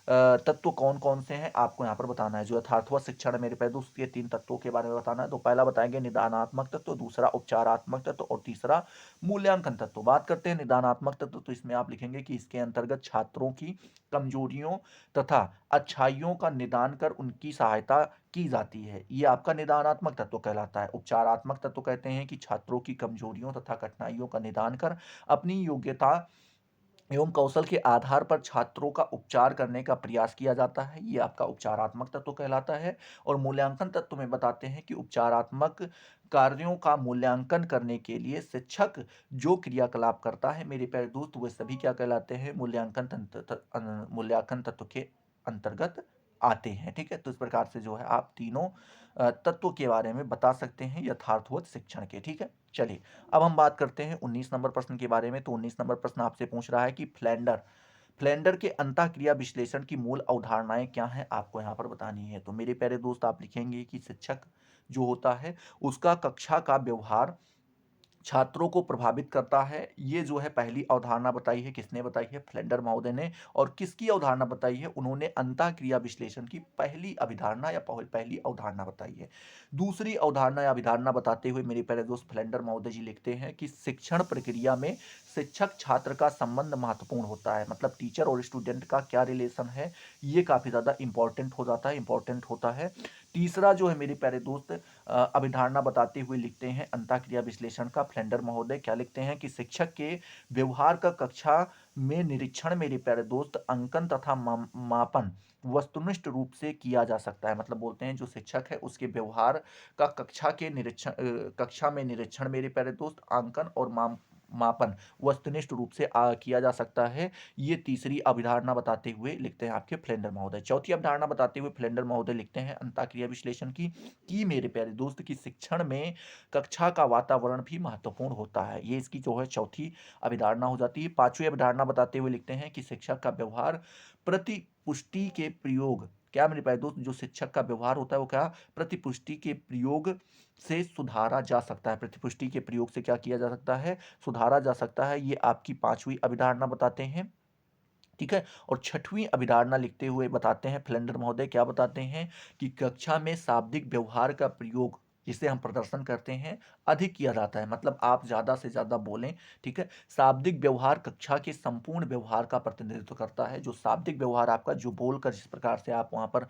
तत्व कौन कौन से हैं आपको यहाँ पर बताना है। जो यथार्थवत शिक्षण है मेरे प्यारे दोस्त, ये तीन तत्वों के बारे में बताना है। तो पहला बताएंगे निदानात्मक तत्व, दूसरा उपचारात्मक तत्व और तीसरा मूल्यांकन तत्व। बात करते हैं निदानात्मक तत्व, तो इसमें आप लिखेंगे कि इसके अंतर्गत छात्रों की कमजोरियों तथा अच्छाइयों का निदान कर उनकी सहायता की जाती है, ये आपका निदानात्मक तत्व कहलाता है। उपचारात्मक तत्व कहते हैं कि छात्रों की कमजोरियों तथा कठिनाइयों का निदान कर अपनी योग्यता एवं कौशल के आधार पर छात्रों का उपचार करने का प्रयास किया जाता है, ये आपका उपचारात्मक तत्व कहलाता है। और मूल्यांकन तत्व में बताते हैं कि उपचारात्मक कार्यों का मूल्यांकन करने के लिए शिक्षक जो क्रियाकलाप करता है मेरे प्यारे दोस्त, वे सभी क्या कहलाते हैं, मूल्यांकन तत्व के अंतर्गत आते हैं। ठीक है, तो इस प्रकार से जो है आप तीनों तत्वों के बारे में बता सकते हैं यथार्थवत शिक्षण के। ठीक है, चलिए अब हम बात करते हैं 19 नंबर प्रश्न के बारे में। तो 19 नंबर प्रश्न आपसे पूछ रहा है कि फ्लेंडर फ्लेंडर के अंतःक्रिया विश्लेषण की मूल अवधारणाएं क्या हैं, आपको यहाँ पर बतानी है। तो मेरे प्यारे दोस्त आप लिखेंगे कि शिक्षक जो होता है उसका कक्षा का व्यवहार छात्रों को प्रभावित करता है। ये जो है पहली अवधारणा बताई है, किसने बताई है, फ्लेंडर महोदय ने। और किसकी अवधारणा बताई है, उन्होंने अंतःक्रिया विश्लेषण की पहली अभिधारणा या पहली अवधारणा बताई है। दूसरी अवधारणा या अभिधारणा बताते हुए मेरे प्यारे दोस्त फ्लेंडर महोदय जी लिखते हैं कि शिक्षण प्रक्रिया में शिक्षक छात्र का संबंध महत्वपूर्ण होता है, मतलब टीचर और स्टूडेंट का क्या रिलेशन है, ये काफी ज्यादा इंपॉर्टेंट हो जाता है, इंपॉर्टेंट होता है। तीसरा जो है मेरे प्यारे दोस्त अभिधारणा बताते हुए लिखते हैं अंतःक्रिया विश्लेषण का, फ्लेंडर महोदय क्या लिखते हैं कि शिक्षक के व्यवहार का कक्षा में निरीक्षण मेरे प्यारे दोस्त अंकन तथा मापन वस्तुनिष्ठ रूप से किया जा सकता है। मतलब बोलते हैं जो शिक्षक है उसके व्यवहार का कक्षा में निरीक्षण मेरे प्यारे दोस्त अंकन और मापन वस्तुनिष्ठ रूप से किया जा सकता है। ये तीसरी अवधारणा बताते हुए लिखते हैं आपके फ्लेंडर महोदय। चौथी अवधारणा बताते हुए फ्लेंडर महोदय लिखते हैं अंतःक्रिया विश्लेषण की मेरे प्यारे दोस्त की शिक्षण में कक्षा का वातावरण भी महत्वपूर्ण होता है। ये इसकी जो है चौथी अवधारणा हो जाती है। पांचवी अवधारणा बताते हुए लिखते हैं कि शिक्षक का व्यवहार प्रतिपुष्टि के प्रयोग, क्या मेरे प्यारे दोस्त, जो शिक्षक का व्यवहार होता है वो क्या, प्रतिपुष्टि के प्रयोग से सुधारा जा सकता है। प्रतिपुष्टि के प्रयोग से क्या किया जा सकता है, सुधारा जा सकता है। ये आपकी पांचवी अवधारणा बताते हैं। ठीक है, और छठवीं अभिधारणा लिखते हुए बताते हैं फ्लेंडर महोदय, क्या बताते हैं कि कक्षा में शाब्दिक व्यवहार का प्रयोग जिसे हम प्रदर्शन करते हैं अधिक किया जाता है, मतलब आप ज्यादा से ज्यादा बोलें। ठीक है, शाब्दिक व्यवहार कक्षा के संपूर्ण व्यवहार का प्रतिनिधित्व करता है। जो शाब्दिक व्यवहार आपका जो बोलकर जिस प्रकार से आप वहां पर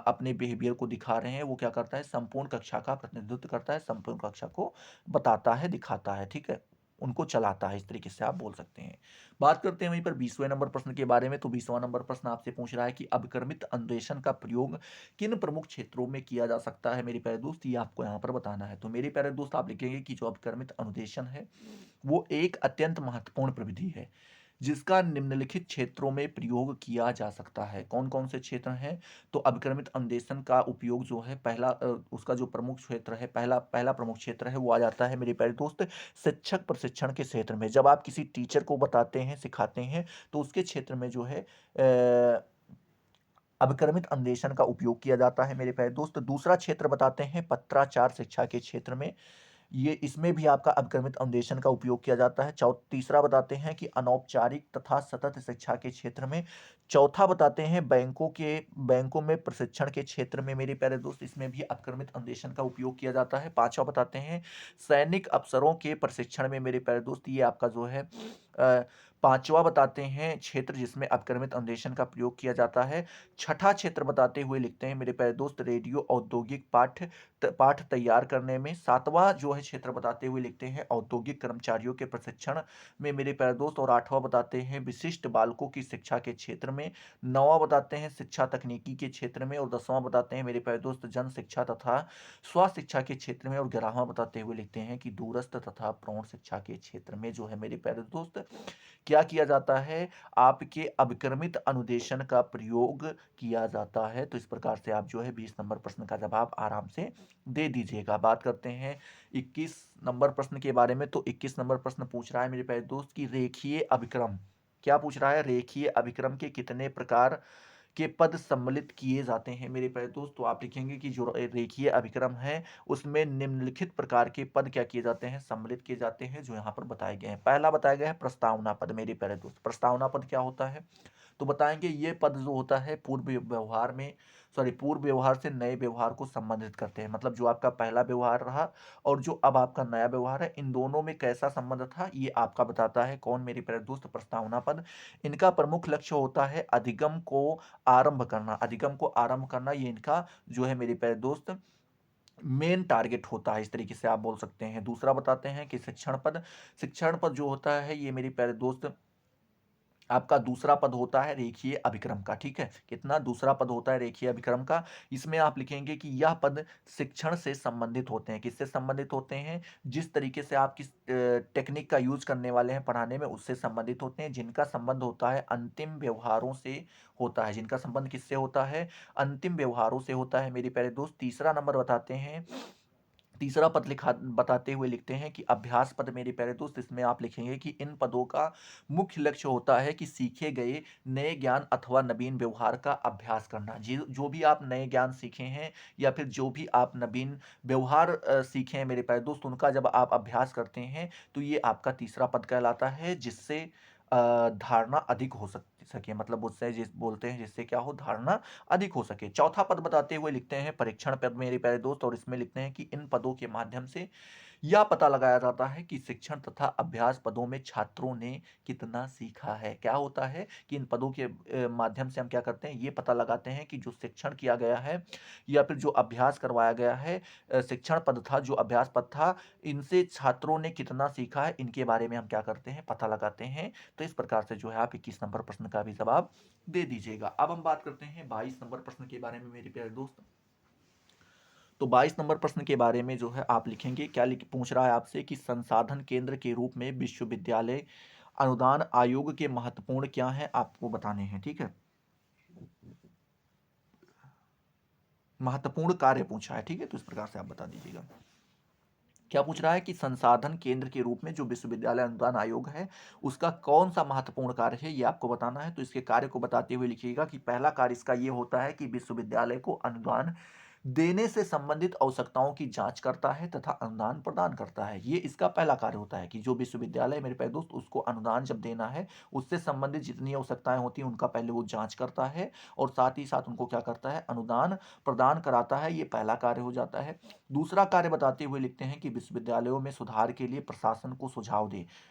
अपने बिहेवियर को दिखा रहे हैं वो क्या करता है, संपूर्ण कक्षा का प्रतिनिधित्व करता है, संपूर्ण कक्षा को बताता है, दिखाता है। ठीक है, उनको चलाता है, इस तरीके से आप बोल सकते हैं। बात करते हैं वहीं पर 20वें नंबर प्रश्न के बारे में। तो 20वां नंबर प्रश्न आपसे पूछ रहा है कि अभिक्रमित अन्वेषण का प्रयोग किन प्रमुख क्षेत्रों में किया जा सकता है मेरे प्यारे दोस्त, ये आपको यहाँ पर बताना है। तो मेरे प्यारे दोस्त आप लिखेंगे कि जो अभिक्रमित अनुदेशन है वो एक अत्यंत महत्वपूर्ण प्रविधि है जिसका निम्नलिखित क्षेत्रों में प्रयोग किया जा सकता है। कौन कौन से क्षेत्र हैं, तो अभिक्रमित अन्वेषण का उपयोग जो है पहला उसका जो प्रमुख क्षेत्र है, पहला पहला प्रमुख क्षेत्र है वो आ जाता है मेरे प्यारे दोस्त शिक्षक प्रशिक्षण के क्षेत्र में। जब आप किसी टीचर को बताते हैं, सिखाते हैं, तो उसके क्षेत्र में जो है अभिक्रमित अन्वेषण का उपयोग किया जाता है मेरे प्यारे दोस्त। दूसरा क्षेत्र बताते हैं पत्राचार शिक्षा के क्षेत्र में, ये इसमें भी आपका अभिक्रमित अन्वेषण का उपयोग किया जाता है। तीसरा बताते हैं कि अनौपचारिक तथा सतत शिक्षा के क्षेत्र में। चौथा बताते हैं बैंकों में प्रशिक्षण के क्षेत्र में मेरे प्यारे दोस्त, इसमें भी अभिक्रमित अन्वेषण का उपयोग किया जाता है। पांचवा बताते हैं सैनिक अफसरों के प्रशिक्षण में मेरे प्यारे दोस्त, ये आपका जो है पांचवा बताते हैं क्षेत्र जिसमें अभिक्रमित अन्वेषण का प्रयोग किया जाता है। छठा क्षेत्र बताते हुए लिखते हैं मेरे प्यारे दोस्त रेडियो औद्योगिक पाठ तैयार करने में। सातवां जो है क्षेत्र बताते हुए लिखते हैं औद्योगिक कर्मचारियों के प्रशिक्षण में मेरे प्यारे दोस्त। और आठवां बताते हैं विशिष्ट बालकों की शिक्षा के क्षेत्र में, 9वां बताते हैं शिक्षा तकनीकी के क्षेत्र में, और 10वां बताते हैं मेरे प्यारे दोस्त जन शिक्षा तथा स्वास्थ्य शिक्षा के क्षेत्र में, और 11वां बताते हुए लिखते हैं कि दूरस्थ तथा प्रौढ़ शिक्षा के क्षेत्र में जो है मेरे प्यारे दोस्त क्या किया जाता है, आपके अभिक्रमित अनुदेशन का प्रयोग किया जाता है। तो इस प्रकार से आप जो है 20 नंबर प्रश्न का जवाब आराम से दे दीजिएगा। बात करते हैं 21 नंबर प्रश्न के बारे में। तो 21 नंबर प्रश्न पूछ रहा है मेरे प्यारे दोस्त की रेखीय अभिक्रम, क्या पूछ रहा है, रेखीय अभिक्रम के कितने प्रकार के पद सम्मिलित किए जाते हैं मेरे प्यारे दोस्त। तो आप लिखेंगे कि जो रेखीय अभिक्रम है उसमें निम्नलिखित प्रकार के पद क्या किए जाते हैं, सम्मिलित किए जाते हैं, जो यहाँ पर बताए गए हैं। पहला बताया गया है प्रस्तावना पद मेरे प्यारे दोस्त। प्रस्तावना पद क्या होता है, तो बताएंगे ये पद जो होता है पूर्व व्यवहार से नए व्यवहार को संबंधित करते हैं। मतलब जो आपका पहला व्यवहार रहा और जो अब आपका नया व्यवहार है, इन दोनों में कैसा संबंध था ये आपका बताता है कौन मेरे प्यारे दोस्त, प्रस्तावना पद। इनका प्रमुख लक्ष्य होता है अधिगम को आरंभ करना। अधिगम को आरंभ करना ये इनका जो है मेरे प्यारे दोस्त मेन टारगेट होता है, इस तरीके से आप बोल सकते हैं। दूसरा बताते हैं कि शिक्षण पद। शिक्षण पद जो होता है ये मेरे प्यारे दोस्त आपका दूसरा पद होता है रेखीय अभिक्रम का। ठीक है, कितना, दूसरा पद होता है रेखीय अभिक्रम का। इसमें आप लिखेंगे कि यह पद शिक्षण से संबंधित होते हैं। किससे संबंधित होते हैं, जिस तरीके से आप किस टेक्निक का यूज करने वाले हैं पढ़ाने में उससे संबंधित होते हैं। जिनका संबंध होता है अंतिम व्यवहारों से होता है। जिनका संबंध किससे होता है, अंतिम व्यवहारों से होता है मेरे प्यारे दोस्त। तीसरा नंबर बताते हैं, तीसरा पद लिखा बताते हुए लिखते हैं कि अभ्यास पद मेरे प्यारे दोस्त। इसमें आप लिखेंगे कि इन पदों का मुख्य लक्ष्य होता है कि सीखे गए नए ज्ञान अथवा नवीन व्यवहार का अभ्यास करना। जो भी आप नए ज्ञान सीखे हैं या फिर जो भी आप नवीन व्यवहार सीखे हैं मेरे प्यारे दोस्त, उनका जब आप अभ्यास करते हैं तो ये आपका तीसरा पद कहलाता है, जिससे धारणा अधिक हो सके। मतलब उससे जिस बोलते हैं जिससे क्या हो, धारणा अधिक हो सके। चौथा पद बताते हुए लिखते हैं परीक्षण पद मेरे प्यारे दोस्त, और इसमें लिखते हैं कि इन पदों के माध्यम से यह पता लगाया जाता है कि शिक्षण तथा अभ्यास पदों में छात्रों ने कितना सीखा है। क्या होता है कि इन पदों के माध्यम से हम क्या करते हैं, ये पता लगाते हैं कि जो शिक्षण किया गया है या फिर जो अभ्यास करवाया गया है, शिक्षण पद था, जो अभ्यास पद था, इनसे छात्रों ने कितना सीखा है, इनके बारे में हम क्या करते हैं, पता लगाते हैं। तो इस प्रकार से जो है आप 21 नंबर प्रश्न का भी जवाब दे दीजिएगा। अब हम बात करते हैं 22 नंबर प्रश्न के बारे में मेरे प्यारे दोस्त। तो 22 नंबर प्रश्न के बारे में जो है आप लिखेंगे, क्या पूछ रहा है आपसे कि संसाधन केंद्र के रूप में विश्वविद्यालय अनुदान आयोग के महत्वपूर्ण क्या है आपको बताने हैं। ठीक है, महत्वपूर्ण कार्य पूछा है। ठीक है, तो इस प्रकार से आप बता दीजिएगा। क्या पूछ रहा है कि संसाधन केंद्र के रूप में जो विश्वविद्यालय अनुदान आयोग है उसका कौन सा महत्वपूर्ण कार्य है, ये आपको बताना है। तो इसके कार्य को बताते हुए लिखिएगा कि पहला कार्य इसका ये होता है कि विश्वविद्यालय को अनुदान देने से संबंधित आवश्यकताओं की जांच करता है तथा अनुदान प्रदान करता है। ये इसका पहला कार्य होता है कि जो विश्वविद्यालय मेरे प्यारे दोस्त उसको अनुदान जब देना है, उससे संबंधित जितनी आवश्यकताएं होती हैं उनका पहले वो जांच करता है और साथ ही साथ उनको क्या करता है, अनुदान प्रदान कराता है। ये पहला कार्य हो जाता है। दूसरा कार्य बताते हुए लिखते हैं कि विश्वविद्यालयों में सुधार के लिए प्रशासन को सुझाव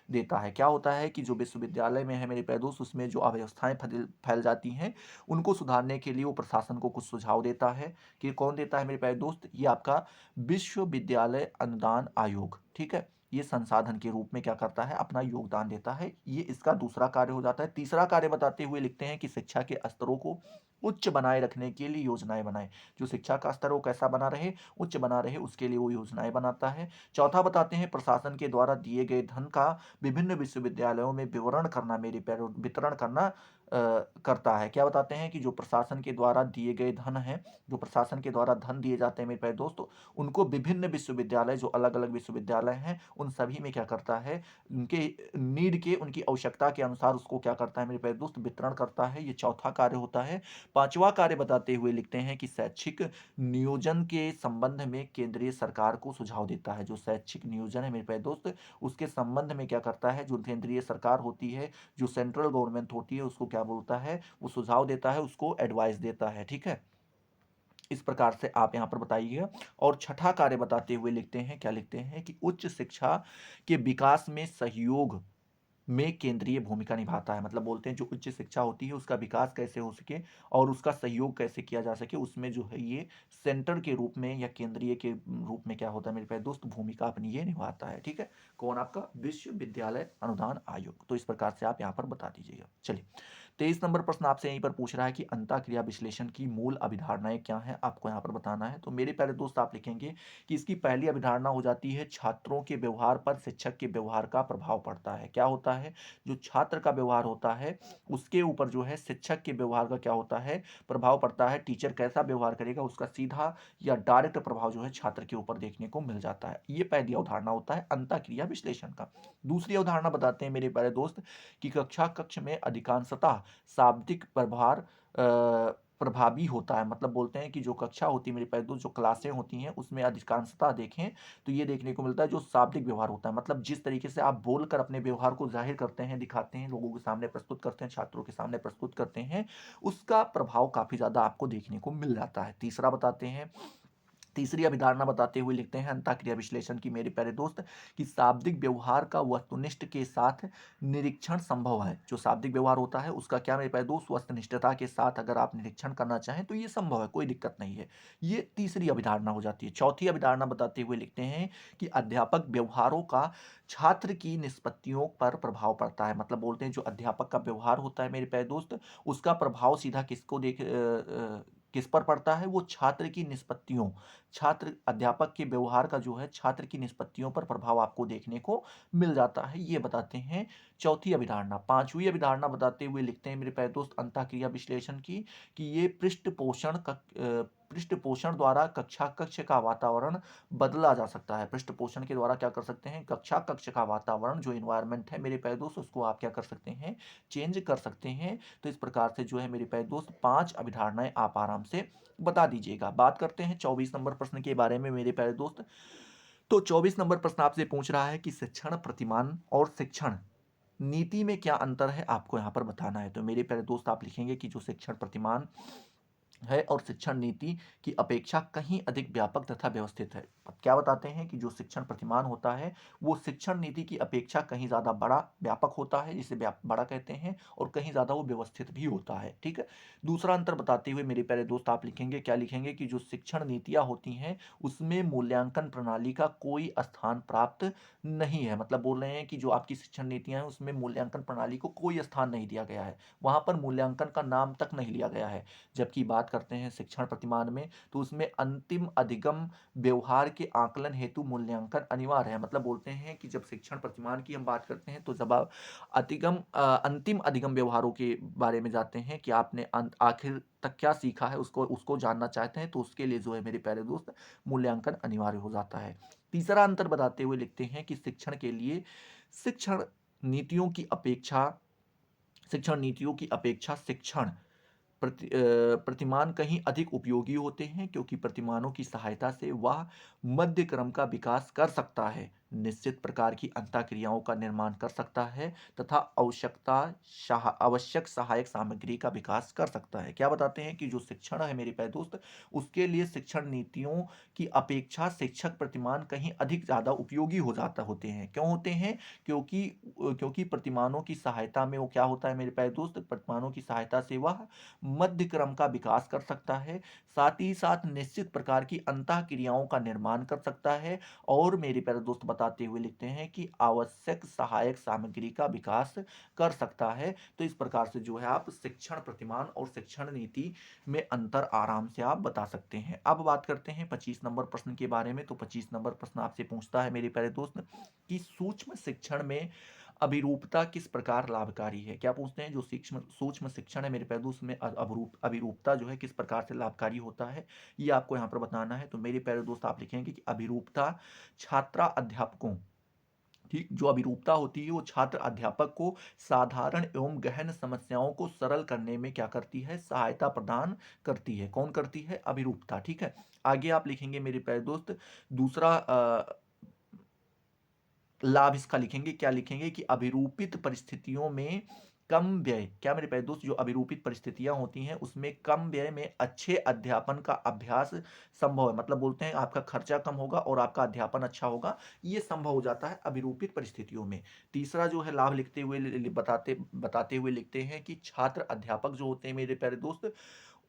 देता है। क्या होता है कि जो विश्वविद्यालय में है मेरे प्यारे दोस्त, उसमें जो अव्यवस्थाएं फैल जाती हैं उनको सुधारने के लिए वो प्रशासन को कुछ सुझाव देता है। कि कौन देता है मेरे प्यारे दोस्त, ये आपका विश्वविद्यालय अनुदान आयोग। ठीक है, ये संसाधन के रूप में क्या करता है, अपना योगदान देता है। ये इसका दूसरा कार्य हो जाता है। तीसरा कार्य बताते हुए लिखते हैं कि शिक्षा के स्तरों को उच्च बनाए रखने के लिए योजनाएं बनाए। जो शिक्षा का स्तर वो कैसा बना रहे, उच्च बना रहे, उसके लिए वो योजनाएं बनाता है। चौथा बताते हैं प्रशासन के द्वारा दिए गए धन का विभिन्न विश्वविद्यालयों में वितरण करना करता है। क्या बताते हैं कि जो प्रशासन के द्वारा दिए गए धन है, जो प्रशासन के द्वारा धन दिए जाते हैं मेरे प्यारे दोस्तों, उनको विभिन्न विश्वविद्यालय जो अलग अलग विश्वविद्यालय हैं उन सभी में क्या करता है, उनके नीड के, उनकी आवश्यकता के अनुसार उसको क्या करता है मेरे प्यारे दोस्त, वितरण करता है। ये चौथा कार्य होता है। पांचवा कार्य बताते हुए लिखते हैं कि शैक्षिक नियोजन के संबंध में केंद्रीय सरकार को सुझाव देता है। जो शैक्षिक नियोजन है मेरे प्यारे दोस्त, उसके संबंध में क्या करता है, जो केंद्रीय सरकार होती है, जो सेंट्रल गवर्नमेंट होती है, उसको क्या बोलता है, वो सुझाव देता है, उसको एडवाइस देता है। ठीक है, इस प्रकार से आप यहाँ पर बताइएगा। और छठा कार्य बताते हुए लिखते हैं, क्या लिखते हैं कि उच्च शिक्षा के विकास में सहयोग में केंद्रीय भूमिका निभाता है। मतलब बोलते हैं जो उच्च शिक्षा होती है उसका विकास कैसे हो सके और उसका सहयोग कैसे किया जा सके, उसमें जो है ये सेंटर के रूप में या केंद्रीय के रूप में क्या होता है मेरे प्यारे दोस्त, भूमिका अपनी ये निभाता है। ठीक है, कौन, आपका विश्वविद्यालय अनुदान आयोग। तो इस प्रकार से आप यहाँ पर बता दीजिएगा। चलिए 23 नंबर प्रश्न आपसे यहीं पर पूछ रहा है कि अंतःक्रिया विश्लेषण की मूल अभिधारणाएं क्या हैं, आपको यहाँ पर बताना है। तो मेरे प्यारे दोस्त आप लिखेंगे कि इसकी पहली अभिधारणा हो जाती है छात्रों के व्यवहार पर शिक्षक के व्यवहार का प्रभाव पड़ता है। क्या होता है, जो छात्र का व्यवहार होता है उसके ऊपर जो है शिक्षक के व्यवहार का क्या होता है, प्रभाव पड़ता है। टीचर कैसा व्यवहार करेगा उसका सीधा या डायरेक्ट प्रभाव जो है छात्र के ऊपर देखने को मिल जाता है। ये पहली अवधारणा होता है अंतःक्रिया विश्लेषण का। दूसरी अवधारणा बताते हैं मेरे प्यारे दोस्त कि कक्षा कक्ष में अधिकांशतः शाब्दिक प्रभावी होता है। मतलब बोलते हैं कि जो कक्षा होती है मेरे प्यारे दोस्त, जो क्लासें होती हैं उसमें अधिकांशतः देखें तो ये देखने को मिलता है जो शाब्दिक व्यवहार होता है, मतलब जिस तरीके से आप बोलकर अपने व्यवहार को जाहिर करते हैं, दिखाते हैं, लोगों के सामने प्रस्तुत करते हैं, छात्रों के सामने प्रस्तुत करते हैं, उसका प्रभाव काफी ज्यादा आपको देखने को मिल जाता है। तीसरा बताते हैं, तीसरी अभिधारणा बताते हुए लिखते हैं अंतःक्रिया विश्लेषण की मेरे प्यारे दोस्त कि शाब्दिक व्यवहार का वस्तुनिष्ठ के साथ निरीक्षण संभव है। जो शाब्दिक व्यवहार होता है उसका क्या मेरे प्यारे दोस्त, वस्तुनिष्ठता के साथ अगर आप निरीक्षण करना चाहें तो ये संभव है, कोई दिक्कत नहीं है। ये तीसरी अभिधारणा हो जाती है। चौथी अभिधारणा बताते हुए लिखते हैं कि अध्यापक व्यवहारों का छात्र की निष्पत्तियों पर प्रभाव पड़ता है। मतलब बोलते हैं जो अध्यापक का व्यवहार होता है मेरे प्यारे दोस्त, उसका प्रभाव सीधा किसको किस पर पड़ता है, वो छात्र की निष्पत्तियों, छात्र अध्यापक के व्यवहार का जो है छात्र की निष्पत्तियों पर प्रभाव आपको देखने को मिल जाता है। ये बताते हैं चौथी अभिधारणा। पांचवी अभिधारणा बताते हुए लिखते हैं मेरे प्यारे दोस्त अंतःक्रिया विश्लेषण की कि ये पृष्ठपोषण द्वारा कक्षा कक्ष का वातावरण बदला जा सकता है। पृष्ठपोषण के द्वारा क्या कर सकते हैं, कक्षा कक्ष का वातावरण जो इन्वायरमेंट है मेरे प्यारे दोस्त उसको आप क्या कर सकते हैं, चेंज कर सकते हैं। तो इस प्रकार से जो है मेरे प्यारे दोस्त 5 अभिधारणाएं आप आराम से बता दीजिएगा। बात करते हैं 24 नंबर प्रश्न के बारे में मेरे प्यारे दोस्त। तो 24 नंबर प्रश्न आपसे पूछ रहा है कि शिक्षण प्रतिमान और शिक्षण नीति में क्या अंतर है, आपको यहाँ पर बताना है। तो मेरे प्यारे दोस्त आप लिखेंगे कि जो शिक्षण प्रतिमान है और शिक्षण नीति की अपेक्षा कहीं अधिक व्यापक तथा व्यवस्थित है। अब क्या बताते हैं कि जो शिक्षण प्रतिमान होता है वो शिक्षण नीति की अपेक्षा कहीं ज्यादा बड़ा व्यापक होता है, जिसे बड़ा कहते हैं, और कहीं ज्यादा वो व्यवस्थित भी होता है। ठीक है। दूसरा अंतर बताते हुए मेरे प्यारे दोस्त आप लिखेंगे, क्या लिखेंगे कि जो शिक्षण नीतियां होती हैं उसमें मूल्यांकन प्रणाली का कोई स्थान प्राप्त नहीं है। मतलब बोल रहे हैं कि जो आपकी शिक्षण नीतियां हैं उसमें मूल्यांकन प्रणाली को कोई स्थान नहीं दिया गया है, वहां पर मूल्यांकन का नाम तक नहीं लिया गया है। जबकि बात करते हैं शिक्षण प्रतिमान में तो उसमें अंतिम अधिगम व्यवहार के आकलन हेतु मूल्यांकन अनिवार्य है। मतलब बोलते हैं कि जब शिक्षण प्रतिमान की हम बात करते हैं तो जब आप अंतिम अधिगम व्यवहारों के बारे में जाते हैं कि आपने आखिर तक क्या सीखा है उसको उसको जानना चाहते हैं तो उसके लिए जो है मेरे प्यारे दोस्त मूल्यांकन अनिवार्य हो जाता है। तीसरा अंतर बताते हुए लिखते हैं कि शिक्षण नीतियों की अपेक्षा शिक्षण नीतियों की अपेक्षा प्रतिमान कहीं अधिक उपयोगी होते हैं, क्योंकि प्रतिमानों की सहायता से वह मध्य क्रम का विकास कर सकता है, निश्चित प्रकार की अंतःक्रियाओं का निर्माण कर सकता है तथा आवश्यक सहायक सामग्री का विकास कर सकता है। क्या बताते हैं कि जो शिक्षण है मेरे प्यारे दोस्त उसके लिए शिक्षण नीतियों की अपेक्षा शिक्षक प्रतिमान कहीं अधिक ज्यादा उपयोगी होते हैं। क्यों होते हैं, क्योंकि प्रतिमानों की सहायता में वो क्या होता है मेरे प्यारे दोस्त, प्रतिमानों की सहायता से वह मध्य क्रम का विकास कर सकता है, साथ ही साथ निश्चित प्रकार की अंतः क्रियाओं का निर्माण कर सकता है, और मेरे प्यारे दोस्त बताते हुए लिखते हैं कि आवश्यक सहायक सामग्री का विकास कर सकता है। तो इस प्रकार से जो है आप शिक्षण प्रतिमान और शिक्षण नीति में अंतर आराम से आप बता सकते हैं। अब बात करते हैं 25 नंबर प्रश्न के बारे में। तो 25 नंबर प्रश्न आपसे पूछता है मेरे प्यारे दोस्त कि सूक्ष्म शिक्षण में अभिरूपता किस प्रकार लाभकारी है। क्या पूछते हैं, जो सूक्ष्म शिक्षण है मेरे प्यारे दोस्त में अभिरूपता जो है किस प्रकार से लाभकारी होता है, ये आपको यहाँ पर बताना है। तो मेरे प्यारे दोस्त आप लिखेंगे कि अभिरूपता छात्रा अध्यापकों, ठीक, जो अभिरूपता होती है वो छात्र अध्यापक को साधारण एवं गहन समस्याओं को सरल करने में क्या करती है, सहायता प्रदान करती है। कौन करती है, अभिरूपता। ठीक है। आगे आप लिखेंगे मेरे प्यारे दोस्त दूसरा लाभ इसका लिखेंगे, क्या लिखेंगे कि अभिरूपित परिस्थितियों में कम व्यय, क्या मेरे प्यारे दोस्त, जो अभिरूपित परिस्थितियां होती हैं उसमें कम व्यय में अच्छे अध्यापन का अभ्यास संभव है। मतलब बोलते हैं आपका खर्चा कम होगा और आपका अध्यापन अच्छा होगा, ये संभव हो जाता है अभिरूपित परिस्थितियों में। तीसरा जो है लाभ लिखते हुए बताते हुए लिखते हैं कि छात्र अध्यापक जो होते हैं मेरे प्यारे दोस्त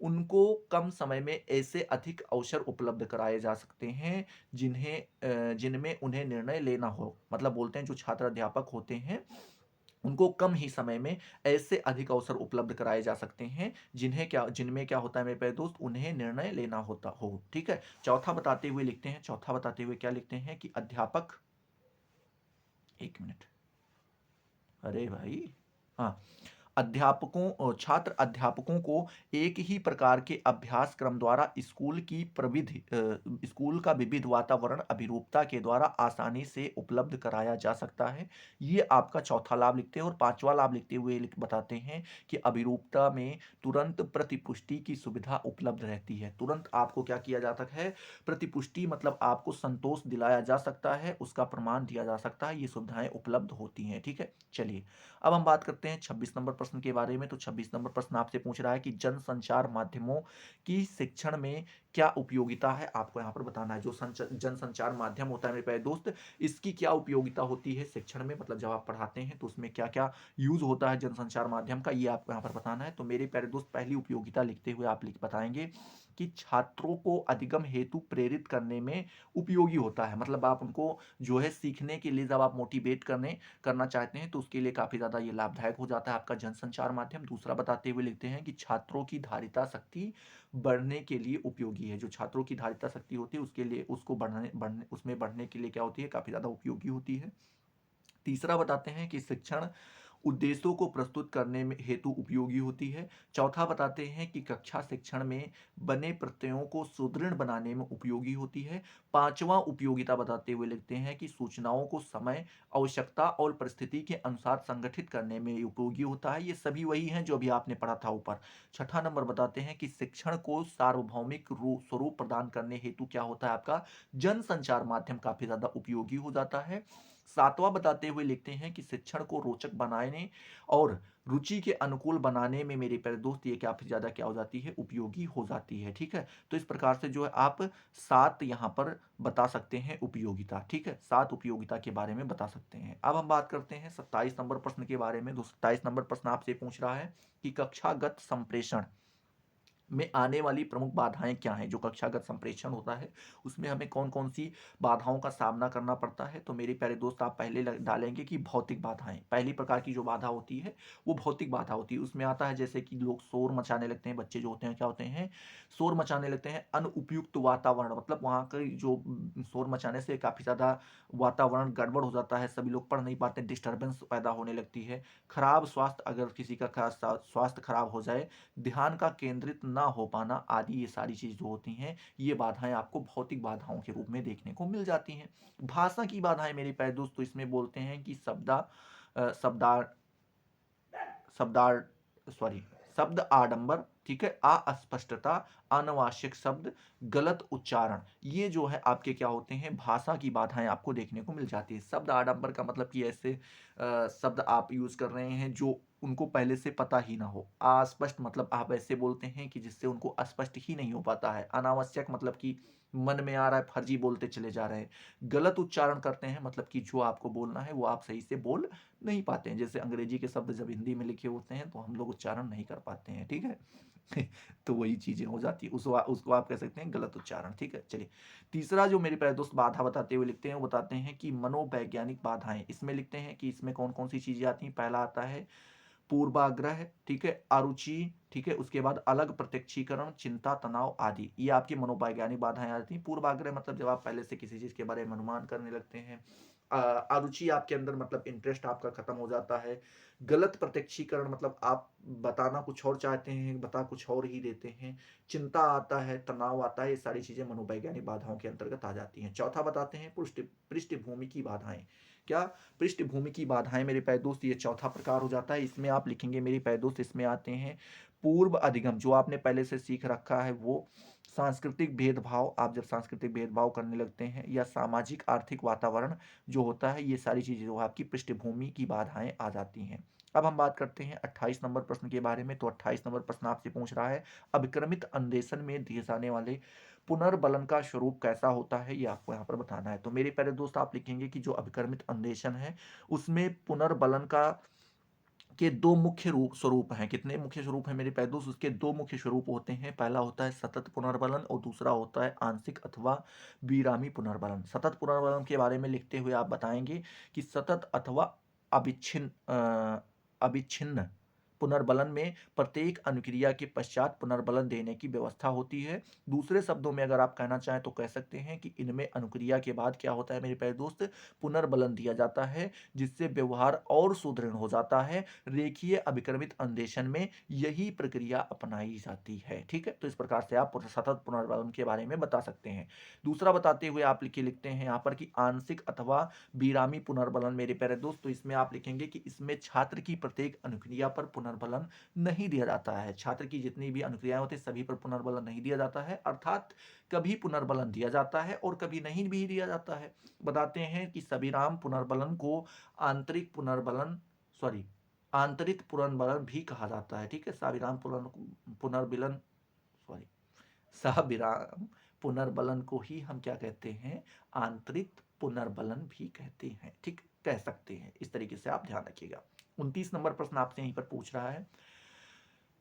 उनको कम समय में ऐसे अधिक अवसर उपलब्ध कराए जा सकते हैं जिनमें उन्हें निर्णय लेना हो। मतलब बोलते हैं जो छात्र अध्यापक होते हैं उनको कम ही समय में ऐसे अधिक अवसर उपलब्ध कराए जा सकते हैं जिनमें क्या होता है मेरे प्यारे दोस्त, उन्हें निर्णय लेना होता हो। ठीक है, चौथा बताते हुए लिखते हैं, चौथा बताते हुए क्या लिखते हैं कि अध्यापक, एक मिनट, अरे भाई, हाँ, छात्र अध्यापकों को एक ही प्रकार के अभ्यास क्रम द्वारा स्कूल का विविध वातावरण अभिरूपता के द्वारा आसानी से उपलब्ध कराया जा सकता है। ये आपका चौथा लाभ लिखते हैं। और पांचवा लाभ लिखते हुए बताते हैं कि अभिरूपता में तुरंत प्रतिपुष्टि की सुविधा उपलब्ध रहती है। तुरंत आपको क्या किया जाता है, प्रतिपुष्टि मतलब आपको संतोष दिलाया जा सकता है, उसका प्रमाण दिया जा सकता है, ये सुविधाएं उपलब्ध होती हैं। ठीक है, चलिए अब हम बात करते हैं 26 नंबर प्रश्न के बारे में। तो 26 नंबर प्रश्न आपसे पूछ रहा है कि जनसंचार माध्यमों की शिक्षण में क्या उपयोगिता है, आपको यहाँ पर बताना है। जो जनसंचार माध्यम होता है मेरे प्यारे दोस्त, इसकी क्या उपयोगिता होती है शिक्षण में, मतलब जब आप पढ़ाते हैं तो उसमें क्या क्या यूज होता है जनसंचार माध्यम का, ये आपको यहाँ पर बताना है। तो मेरे प्यारे दोस्त पहली उपयोगिता लिखते हुए आप लिख बताएंगे कि छात्रों को अधिगम हेतु प्रेरित करने में उपयोगी होता है। मतलब आप उनको जो है सीखने के लिए जब आप मोटिवेट करना चाहते हैं तो उसके लिए काफी ज्यादा ये लाभदायक हो जाता है आपका जनसंचार माध्यम। दूसरा बताते हुए लिखते हैं कि छात्रों की धारिता शक्ति बढ़ने के लिए उपयोगी है। जो छात्रों की धारिता शक्ति होती है उसके लिए उसको बढ़ने के लिए क्या होती है, काफी ज्यादा उपयोगी होती है। तीसरा बताते हैं कि शिक्षण उद्देश्यों को प्रस्तुत करने में हेतु उपयोगी होती है। चौथा बताते हैं कि कक्षा शिक्षण में बने प्रत्ययों को सुदृढ़ बनाने में उपयोगी होती है। पांचवा उपयोगिता बताते हुए लिखते हैं कि सूचनाओं को समय, आवश्यकता और परिस्थिति के अनुसार संगठित करने में उपयोगी होता है। ये सभी वही हैं जो अभी आपने पढ़ा था ऊपर। छठा नंबर बताते हैं कि शिक्षण को सार्वभौमिक स्वरूप प्रदान करने हेतु क्या होता है, आपका जनसंचार माध्यम काफी ज्यादा उपयोगी हो जाता है। सातवां बताते हुए लिखते हैं कि शिक्षण को रोचक बनाने और रुचि के अनुकूल बनाने में मेरे प्यारे दोस्त ये काफी ज्यादा क्या हो जाती है, उपयोगी हो जाती है। ठीक है, तो इस प्रकार से जो है आप 7 यहाँ पर बता सकते हैं उपयोगिता। ठीक है, 7 उपयोगिता के बारे में बता सकते हैं। अब हम बात करते हैं 27 नंबर प्रश्न के बारे में। 27 नंबर प्रश्न आपसे पूछ रहा है कि कक्षागत संप्रेषण में आने वाली प्रमुख बाधाएं क्या हैं। जो कक्षागत संप्रेषण होता है उसमें हमें कौन कौन सी बाधाओं का सामना करना पड़ता है। तो मेरे प्यारे दोस्त आप पहले डालेंगे कि भौतिक बाधाएं। पहली प्रकार की जो बाधा होती है वो भौतिक बाधा होती है। उसमें आता है जैसे कि लोग शोर मचाने लगते हैं, बच्चे जो होते हैं क्या होते हैं, शोर मचाने लगते हैं। अनुपयुक्त वातावरण, मतलब वहाँ का जो शोर मचाने से काफ़ी ज़्यादा वातावरण गड़बड़ हो जाता है, सभी लोग पढ़ नहीं पाते, डिस्टर्बेंस पैदा होने लगती है। खराब स्वास्थ्य, अगर किसी का स्वास्थ्य खराब हो जाए, ध्यान का केंद्रित ना हो पाना आदि, ये सारी चीज जो होती हैं ये बाधाएं आपको भौतिक बाधाओं के रूप में देखने को मिल जाती हैं। भाषा की बाधाएं मेरे प्यारे दोस्त, तो इसमें बोलते हैं कि शब्दार शब्दार सॉरी शब्द आडंबर, ठीक है, अस्पष्टता, अनावश्यक शब्द, गलत उच्चारण, ये जो है आपके क्या होते हैं, भाषा की बाधाएं आपको देखने को मिल जाती है। शब्द आडंबर का मतलब कि ऐसे शब्द आप यूज कर रहे हैं जो उनको पहले से पता ही ना हो। अस्पष्ट मतलब आप ऐसे बोलते हैं कि जिससे उनको स्पष्ट ही नहीं हो पाता है। अनावश्यक मतलब कि मन में आ रहा है फर्जी बोलते चले जा रहे हैं। गलत उच्चारण करते हैं मतलब कि जो आपको बोलना है वो आप सही से बोल नहीं पाते हैं। जैसे अंग्रेजी के शब्द जब हिंदी में लिखे होते हैं तो हम लोग उच्चारण नहीं कर पाते हैं। ठीक है तो वही चीजें हो जाती है, उसको आप कह सकते हैं गलत उच्चारण। ठीक है, चलिए तीसरा जो मेरे प्यारे दोस्त बाधा बताते हुए लिखते हैं वो बताते हैं कि मनोवैज्ञानिक बाधाएं। इसमें लिखते हैं कि इसमें कौन कौन सी चीजें आती हैं। पहला आता है पूर्वाग्रह, ठीक है, अरुचि, ठीक है, उसके बाद अलग प्रत्यक्षीकरण, चिंता, तनाव आदि, ये आपकी मनोवैज्ञानिक बाधाएं आती हैं। पूर्वाग्रह मतलब जब आप पहले से किसी चीज के बारे में अनुमान करने लगते हैं। अरुचि आपके अंदर मतलब इंटरेस्ट आपका खत्म हो जाता है। गलत प्रत्यक्षीकरण मतलब आप बताना कुछ और चाहते हैं, बता कुछ और ही देते हैं। चिंता आता है, तनाव आता है, ये सारी चीजें मनोवैज्ञानिक बाधाओं के अंतर्गत आ जाती हैं। चौथा बताते हैं पृष्ठभूमि की बाधाएं। क्या, पृष्ठभूमि की बाधाएं मेरे प्यारे दोस्त, ये चौथा प्रकार हो जाता है। इसमें आप लिखेंगे मेरे प्यारे दोस्त, इसमें आते हैं पूर्व अधिगम, जो आपने पहले से सीख रखा है वो, सांस्कृतिक भेदभाव, आप जब सांस्कृतिक भेदभाव करने लगते हैं, या सामाजिक आर्थिक वातावरण जो होता है, ये सारी चीजें जो आपकी पृष्ठभूमि की बाधाएं आ जाती हैं। अब हम बात करते हैं 28 नंबर प्रश्न के बारे में। तो 28 नंबर प्रश्न आपसे पूछ रहा है अभिक्रमित अन्वेषण में दिए जाने वाले पुनर्बलन का स्वरूप कैसा होता है, ये आपको यहाँ पर बताना है। तो मेरे प्यारे दोस्त आप लिखेंगे कि जो अभिक्रमित अन्वेषण है उसमें पुनर्बलन का के दो मुख्य स्वरूप हैं। कितने मुख्य स्वरूप हैं मेरे प्यारे दोस्त, उसके दो मुख्य स्वरूप होते हैं। पहला होता है सतत पुनर्बलन और दूसरा होता है आंशिक अथवा विरामी पुनर्बलन। सतत पुनर्बलन के बारे में लिखते हुए आप बताएंगे कि सतत अथवा अविच्छिन्न पुनर्बलन में प्रत्येक अनुक्रिया के पश्चात पुनर्बलन देने की व्यवस्था होती है। दूसरे शब्दों में अगर आप कहना चाहें तो कह सकते हैं कि इनमें अनुक्रिया के बाद क्या होता है मेरे प्यारे दोस्त, पुनर्बलन दिया जाता है, जिससे व्यवहार और सुदृढ़ हो जाता है। रेखीय अभिक्रमित अन्वेषण में यही प्रक्रिया अपनाई जाती है। ठीक है, तो इस प्रकार से आप सतत पुनर्बलन के बारे में बता सकते हैं। दूसरा बताते हुए आप लिखते हैं यहाँ पर कि आंशिक अथवा विरामी पुनर्बलन मेरे प्यारे दोस्त, तो इसमें आप लिखेंगे कि इसमें छात्र की प्रत्येक अनुक्रिया पर पुनर्बलन नहीं दिया जाता है। छात्र की जितनी भी अनुक्रियाएं होती है सभी पर पुनर्बलन नहीं दिया जाता है, अर्थात कभी पुनर्बलन दिया जाता है और कभी नहीं भी दिया जाता है। बताते हैं कि सविराम पुनर्बलन को आंतरिक पुनर्बलन आंतरिक पुनर्बलन भी कहा जाता है। ठीक है, सविराम पुनर्बलन सविराम पुनर्बलन को ही हम क्या कहते हैं, आंतरिक पुनर्बलन भी कहते हैं। ठीक, कह सकते हैं, इस तरीके से आप ध्यान रखिएगा। 29 नंबर प्रश्न आपसे यहीं पर पूछ रहा है,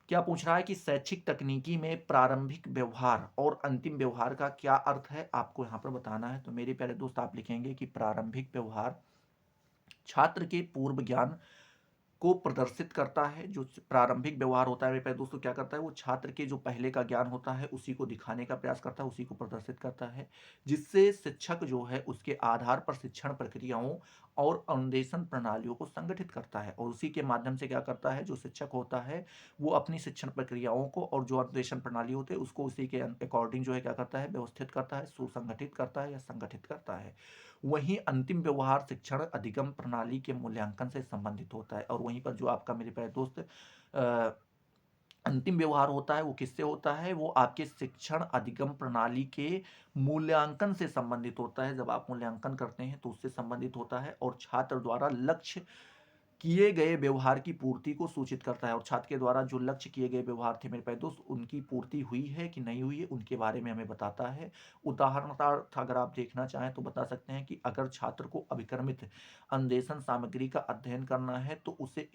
क्या पूछ रहा है कि शैक्षिक तकनीकी में प्रारंभिक व्यवहार और अंतिम व्यवहार का क्या अर्थ है, आपको यहाँ पर बताना है। तो मेरे प्यारे दोस्त आप लिखेंगे कि प्रारंभिक व्यवहार छात्र के पूर्व ज्ञान को प्रदर्शित करता है। जो प्रारंभिक व्यवहार होता है मेरे प्यारे दोस्तों क्या करता है, वो छात्र के जो पहले का ज्ञान होता है उसी को दिखाने का प्रयास करता है, उसी को प्रदर्शित करता है, जिससे शिक्षक जो है उसके आधार पर शिक्षण प्रक्रियाओं और अनुदेशन प्रणालियों को संगठित करता है, और उसी के माध्यम से क्या करता है, जो शिक्षक होता है वो अपनी शिक्षण प्रक्रियाओं को और जो अनुदेशन प्रणाली होते हैं उसको उसी के अकॉर्डिंग जो है क्या करता है, व्यवस्थित करता है, सुसंगठित करता है या संगठित करता है। वहीं अंतिम व्यवहार शिक्षण अधिगम प्रणाली के मूल्यांकन से संबंधित होता है। और वहीं पर जो आपका मेरे प्यारे दोस्त अंतिम व्यवहार होता है वो किससे होता है, वो आपके शिक्षण अधिगम प्रणाली के मूल्यांकन से संबंधित होता है। जब आप मूल्यांकन करते हैं तो उससे संबंधित होता है, और छात्र द्वारा लक्ष्य किए गए व्यवहार की पूर्ति को सूचित करता है, और छात्र के द्वारा जो लक्ष्य किए गए व्यवहार थे मेरे प्यारे दोस्त उनकी पूर्ति हुई है कि नहीं हुई है उनके बारे में हमें बताता है। उदाहरणार्थ अगर आप देखना चाहें तो बता सकते हैं कि अगर छात्र को अभिक्रमित अन्वेषण सामग्री का अध्ययन करना है तो उसे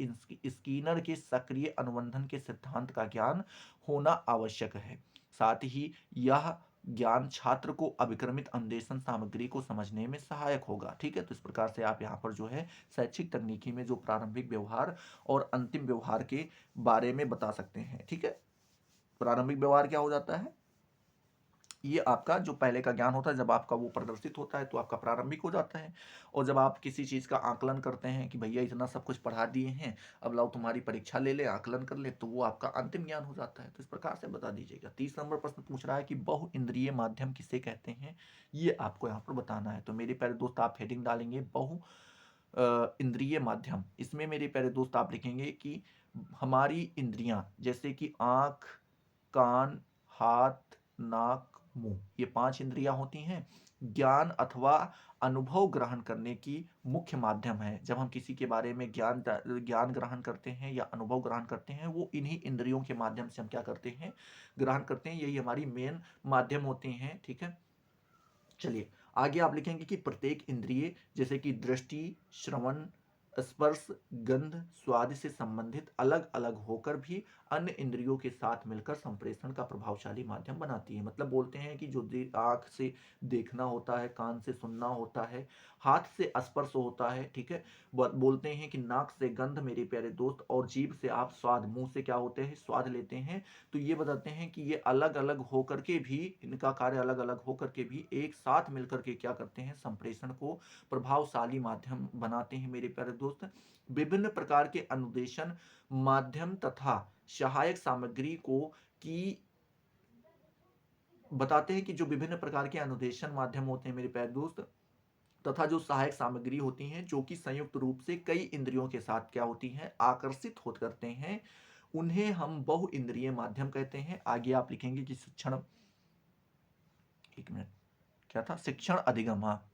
स्कीनर के सक्रिय अनुबंधन के सिद्धांत का ज्ञान होना आवश्यक है। साथ ही यह ज्ञान छात्र को अभिक्रमित अन्वेषण सामग्री को समझने में सहायक होगा। ठीक है, तो इस प्रकार से आप यहाँ पर जो है शैक्षिक तकनीकी में जो प्रारंभिक व्यवहार और अंतिम व्यवहार के बारे में बता सकते हैं। ठीक है, प्रारंभिक व्यवहार क्या हो जाता है, ये आपका जो पहले का ज्ञान होता है जब आपका वो प्रदर्शित होता है तो आपका प्रारंभिक हो जाता है। और जब आप किसी चीज़ का आकलन करते हैं कि भैया इतना सब कुछ पढ़ा दिए हैं, अब लाओ तुम्हारी परीक्षा ले ले, आकलन कर ले, तो वो आपका अंतिम ज्ञान हो जाता है। तो इस प्रकार से बता दीजिएगा। 30 नंबर प्रश्न पूछ रहा है कि बहु इंद्रिय माध्यम किसे कहते हैं, ये आपको यहाँ पर बताना है। तो मेरे प्यारे दोस्त आप हेडिंग डालेंगे बहु इंद्रिय माध्यम। इसमें मेरे प्यारे दोस्त आप लिखेंगे कि हमारी इंद्रियां जैसे कि आँख, कान, हाथ, नाक, मुंह, ये 5 इंद्रियां होती हैं, ज्ञान अथवा अनुभव ग्रहण करने की मुख्य माध्यम है। जब हम किसी के बारे में ज्ञान ग्रहण करते हैं या अनुभव ग्रहण करते हैं, वो इन्हीं इंद्रियों के माध्यम से हम क्या करते हैं, ग्रहण करते हैं। यही हमारी मेन माध्यम होते हैं। ठीक है, चलिए आगे आप लिखेंगे कि प्रत्येक इंद्रिय जैसे कि दृष्टि, श्रवण, स्पर्श, गंध, स्वाद से संबंधित अलग अलग होकर भी अन्य इंद्रियों के साथ मिलकर संप्रेषण का प्रभावशाली माध्यम बनाती है। मतलब बोलते हैं कि जो आंख से देखना होता है, कान से सुनना होता है, हाथ से स्पर्श होता है, ठीक है, बोलते हैं कि नाक से गंध मेरे प्यारे दोस्त, और जीभ से आप स्वाद, मुंह से क्या होते हैं, स्वाद लेते हैं। तो ये बताते हैं कि ये अलग अलग होकर के भी, इनका कार्य अलग अलग होकर के भी एक साथ मिलकर के क्या करते हैं, संप्रेषण को प्रभावशाली माध्यम बनाते हैं मेरे प्यारे दोस्त। विभिन्न प्रकार के अनुदेशन माध्यम तथा सहायक सामग्री को की बताते हैं कि जो विभिन्न प्रकार के अनुदेशन माध्यम होते हैं मेरे प्यारे दोस्त तथा जो सहायक सामग्री होती हैं जो कि संयुक्त रूप से कई इंद्रियों के साथ क्या होती हैं, आकर्षित हो करते हैं, उन्हें हम बहु इंद्रिय माध्यम कहते हैं। आगे आप लिखेंगे कि शिक्षण, एक मिनट, क्या था, शिक्षण अधिगम, हाँ,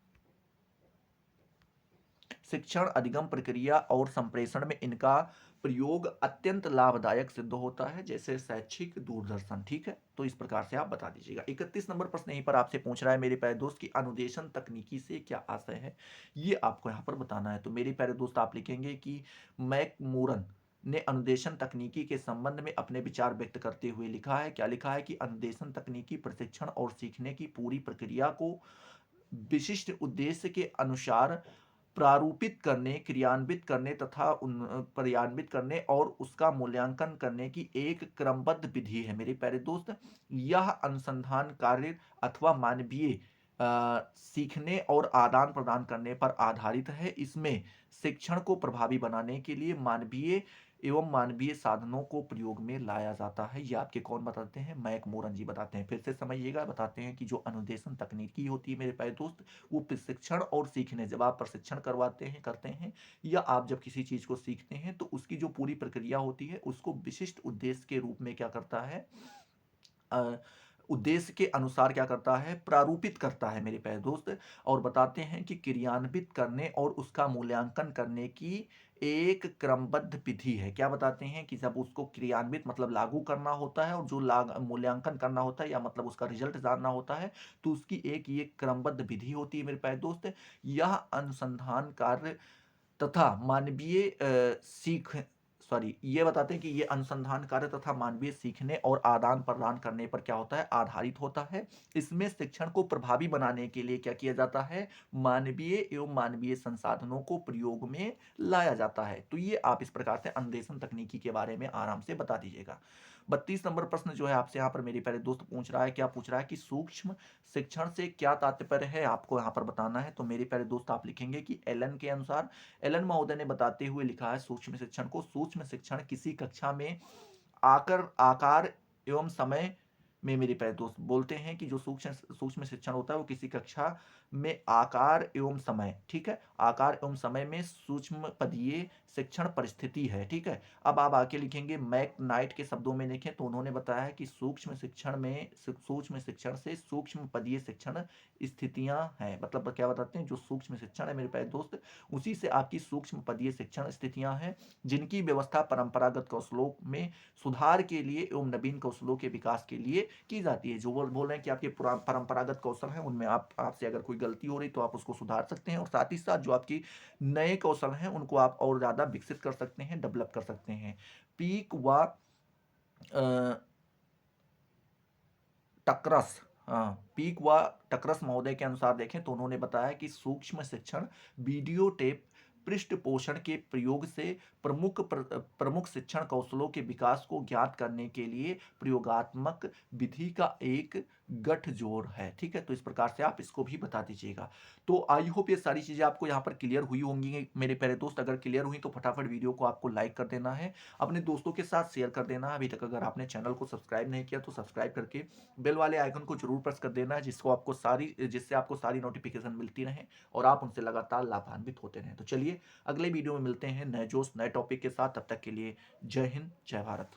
शिक्षण अधिगम प्रक्रिया और संप्रेषण में इनका प्रयोग अत्यंत लाभदायक सिद्ध होता है, जैसे शैक्षिक दूरदर्शन। ठीक है, तो इस प्रकार से आप बता दीजिएगा। 31 नंबर प्रश्न यहीं पर आपसे पूछ रहा है मेरे प्यारे दोस्त की अनुदेशन तकनीकी से क्या आशय है, ये आपको यहाँ पर बताना है। तो मेरे प्यारे दोस्त आप लिखेंगे कि मैकमूरन ने अनुदेशन तकनीकी के संबंध में अपने विचार व्यक्त करते हुए लिखा है, क्या लिखा है, कि अनुदेशन तकनीकी प्रशिक्षण और सीखने की पूरी प्रक्रिया को विशिष्ट उद्देश्य के अनुसार प्रारूपित करने, क्रियान्वित करने तथा कार्यान्वित करने और उसका मूल्यांकन करने की एक क्रमबद्ध विधि है मेरे प्यारे दोस्त। यह अनुसंधान कार्य अथवा मानवीय सीखने और आदान प्रदान करने पर आधारित है। इसमें शिक्षण को प्रभावी बनाने के लिए मानवीय एवं मानवीय साधनों को प्रयोग में लाया जाता है। ये आपके कौन बताते हैं? मैक मोरन जी बताते हैं। फिर से समझिएगा, बताते हैं कि जो अनुदेशन तकनीकी होती है मेरे प्यारे दोस्त, वो प्रशिक्षण और सीखने, जब आप प्रशिक्षण करवाते हैं, करते हैं, या आप जब किसी चीज को सीखते हैं तो उसकी जो पूरी प्रक्रिया होती है उसको विशिष्ट उद्देश्य के रूप में क्या करता है, उद्देश्य के अनुसार क्या करता है, प्रारूपित करता है मेरे प्यारे दोस्त। और बताते हैं कि क्रियान्वित करने और उसका मूल्यांकन करने की एक क्रमबद्ध विधि है। क्या बताते हैं कि जब उसको क्रियान्वित मतलब लागू करना होता है और जो मूल्यांकन करना होता है या मतलब उसका रिजल्ट जानना होता है, तो उसकी एक ये क्रमबद्ध विधि होती है मेरे प्यारे दोस्त। यह अनुसंधान कार्य तथा मानवीय सीख सॉरी ये बताते हैं कि ये अनुसंधान कार्य तथा मानवीय सीखने और आदान प्रदान करने पर क्या होता है, आधारित होता है। इसमें शिक्षण को प्रभावी बनाने के लिए क्या किया जाता है, मानवीय एवं मानवीय संसाधनों को प्रयोग में लाया जाता है। तो ये आप इस प्रकार से अन्वेषण तकनीकी के बारे में आराम से बता दीजिएगा। 32 नंबर प्रश्न जो है आपसे यहाँ पर मेरे प्यारे दोस्त पूछ रहा है, क्या पूछ रहा है कि सूक्ष्म शिक्षण से क्या तात्पर्य है, आपको यहाँ पर बताना है। तो मेरे प्यारे दोस्त आप लिखेंगे कि एलन के अनुसार, एलन महोदय ने बताते हुए लिखा है सूक्ष्म शिक्षण को, सूक्ष्म शिक्षण किसी कक्षा में आकर आकार एवं समय में, मेरे प्यारे दोस्त बोलते हैं कि जो सूक्ष्म सूक्ष्म शिक्षण होता है वो किसी कक्षा में आकार एवं समय, ठीक है, आकार एवं समय में सूक्ष्म पदीय शिक्षण परिस्थिति है, ठीक है। अब आप आके लिखेंगे मैक नाइट के शब्दों में लिखें तो उन्होंने बताया है कि सूक्ष्म शिक्षण में, सूक्ष्म शिक्षण से सूक्ष्म पदीय शिक्षण स्थितियां हैं। मतलब क्या बताते हैं, जो सूक्ष्म शिक्षण है मेरे प्यारे दोस्त, उसी से आपकी सूक्ष्म पदीय शिक्षण स्थितियां हैं, जिनकी व्यवस्था परंपरागत कौशलों में सुधार के लिए एवं नवीन कौशलों के विकास के लिए की जाती है। जो बोल रहे हैं कि आपके परंपरागत कौशल हैं उनमें आपसे अगर कोई गलती हो रही तो आप उसको सुधार सकते हैं, और साथ ही साथ जो आपकी नए कौशल हैं उनको आप और ज्यादा विकसित कर सकते हैं, डेवलप कर सकते हैं। पीक व टकरस, हाँ, पीक व टकरस महोदय के अनुसार देखें तो उन्होंने बताया कि सूक्ष्म शिक्षण वीडियो टेप पृष्ठपोषण के प्रयोग से प्रमुख शिक्षण कौशलों के विकास को ज्ञात करने के लिए प्रयोगात्मक विधि का एक गठजोड़ है, ठीक है। तो इस प्रकार से आप इसको भी बता दीजिएगा। तो आई होप ये सारी चीजें आपको यहाँ पर क्लियर हुई होंगी मेरे प्यारे दोस्त। अगर क्लियर हुई तो फटाफट वीडियो को आपको लाइक कर देना है, अपने दोस्तों के साथ शेयर कर देना है। अभी तक अगर आपने चैनल को सब्सक्राइब नहीं किया तो सब्सक्राइब करके बेल वाले आइकन को जरूर प्रेस कर देना है, जिससे आपको सारी नोटिफिकेशन मिलती रहे और आप उनसे लगातार लाभान्वित होते रहें। तो चलिए अगले वीडियो में मिलते हैं नए जोश नए टॉपिक के साथ। तब तक के लिए जय हिंद, जय भारत।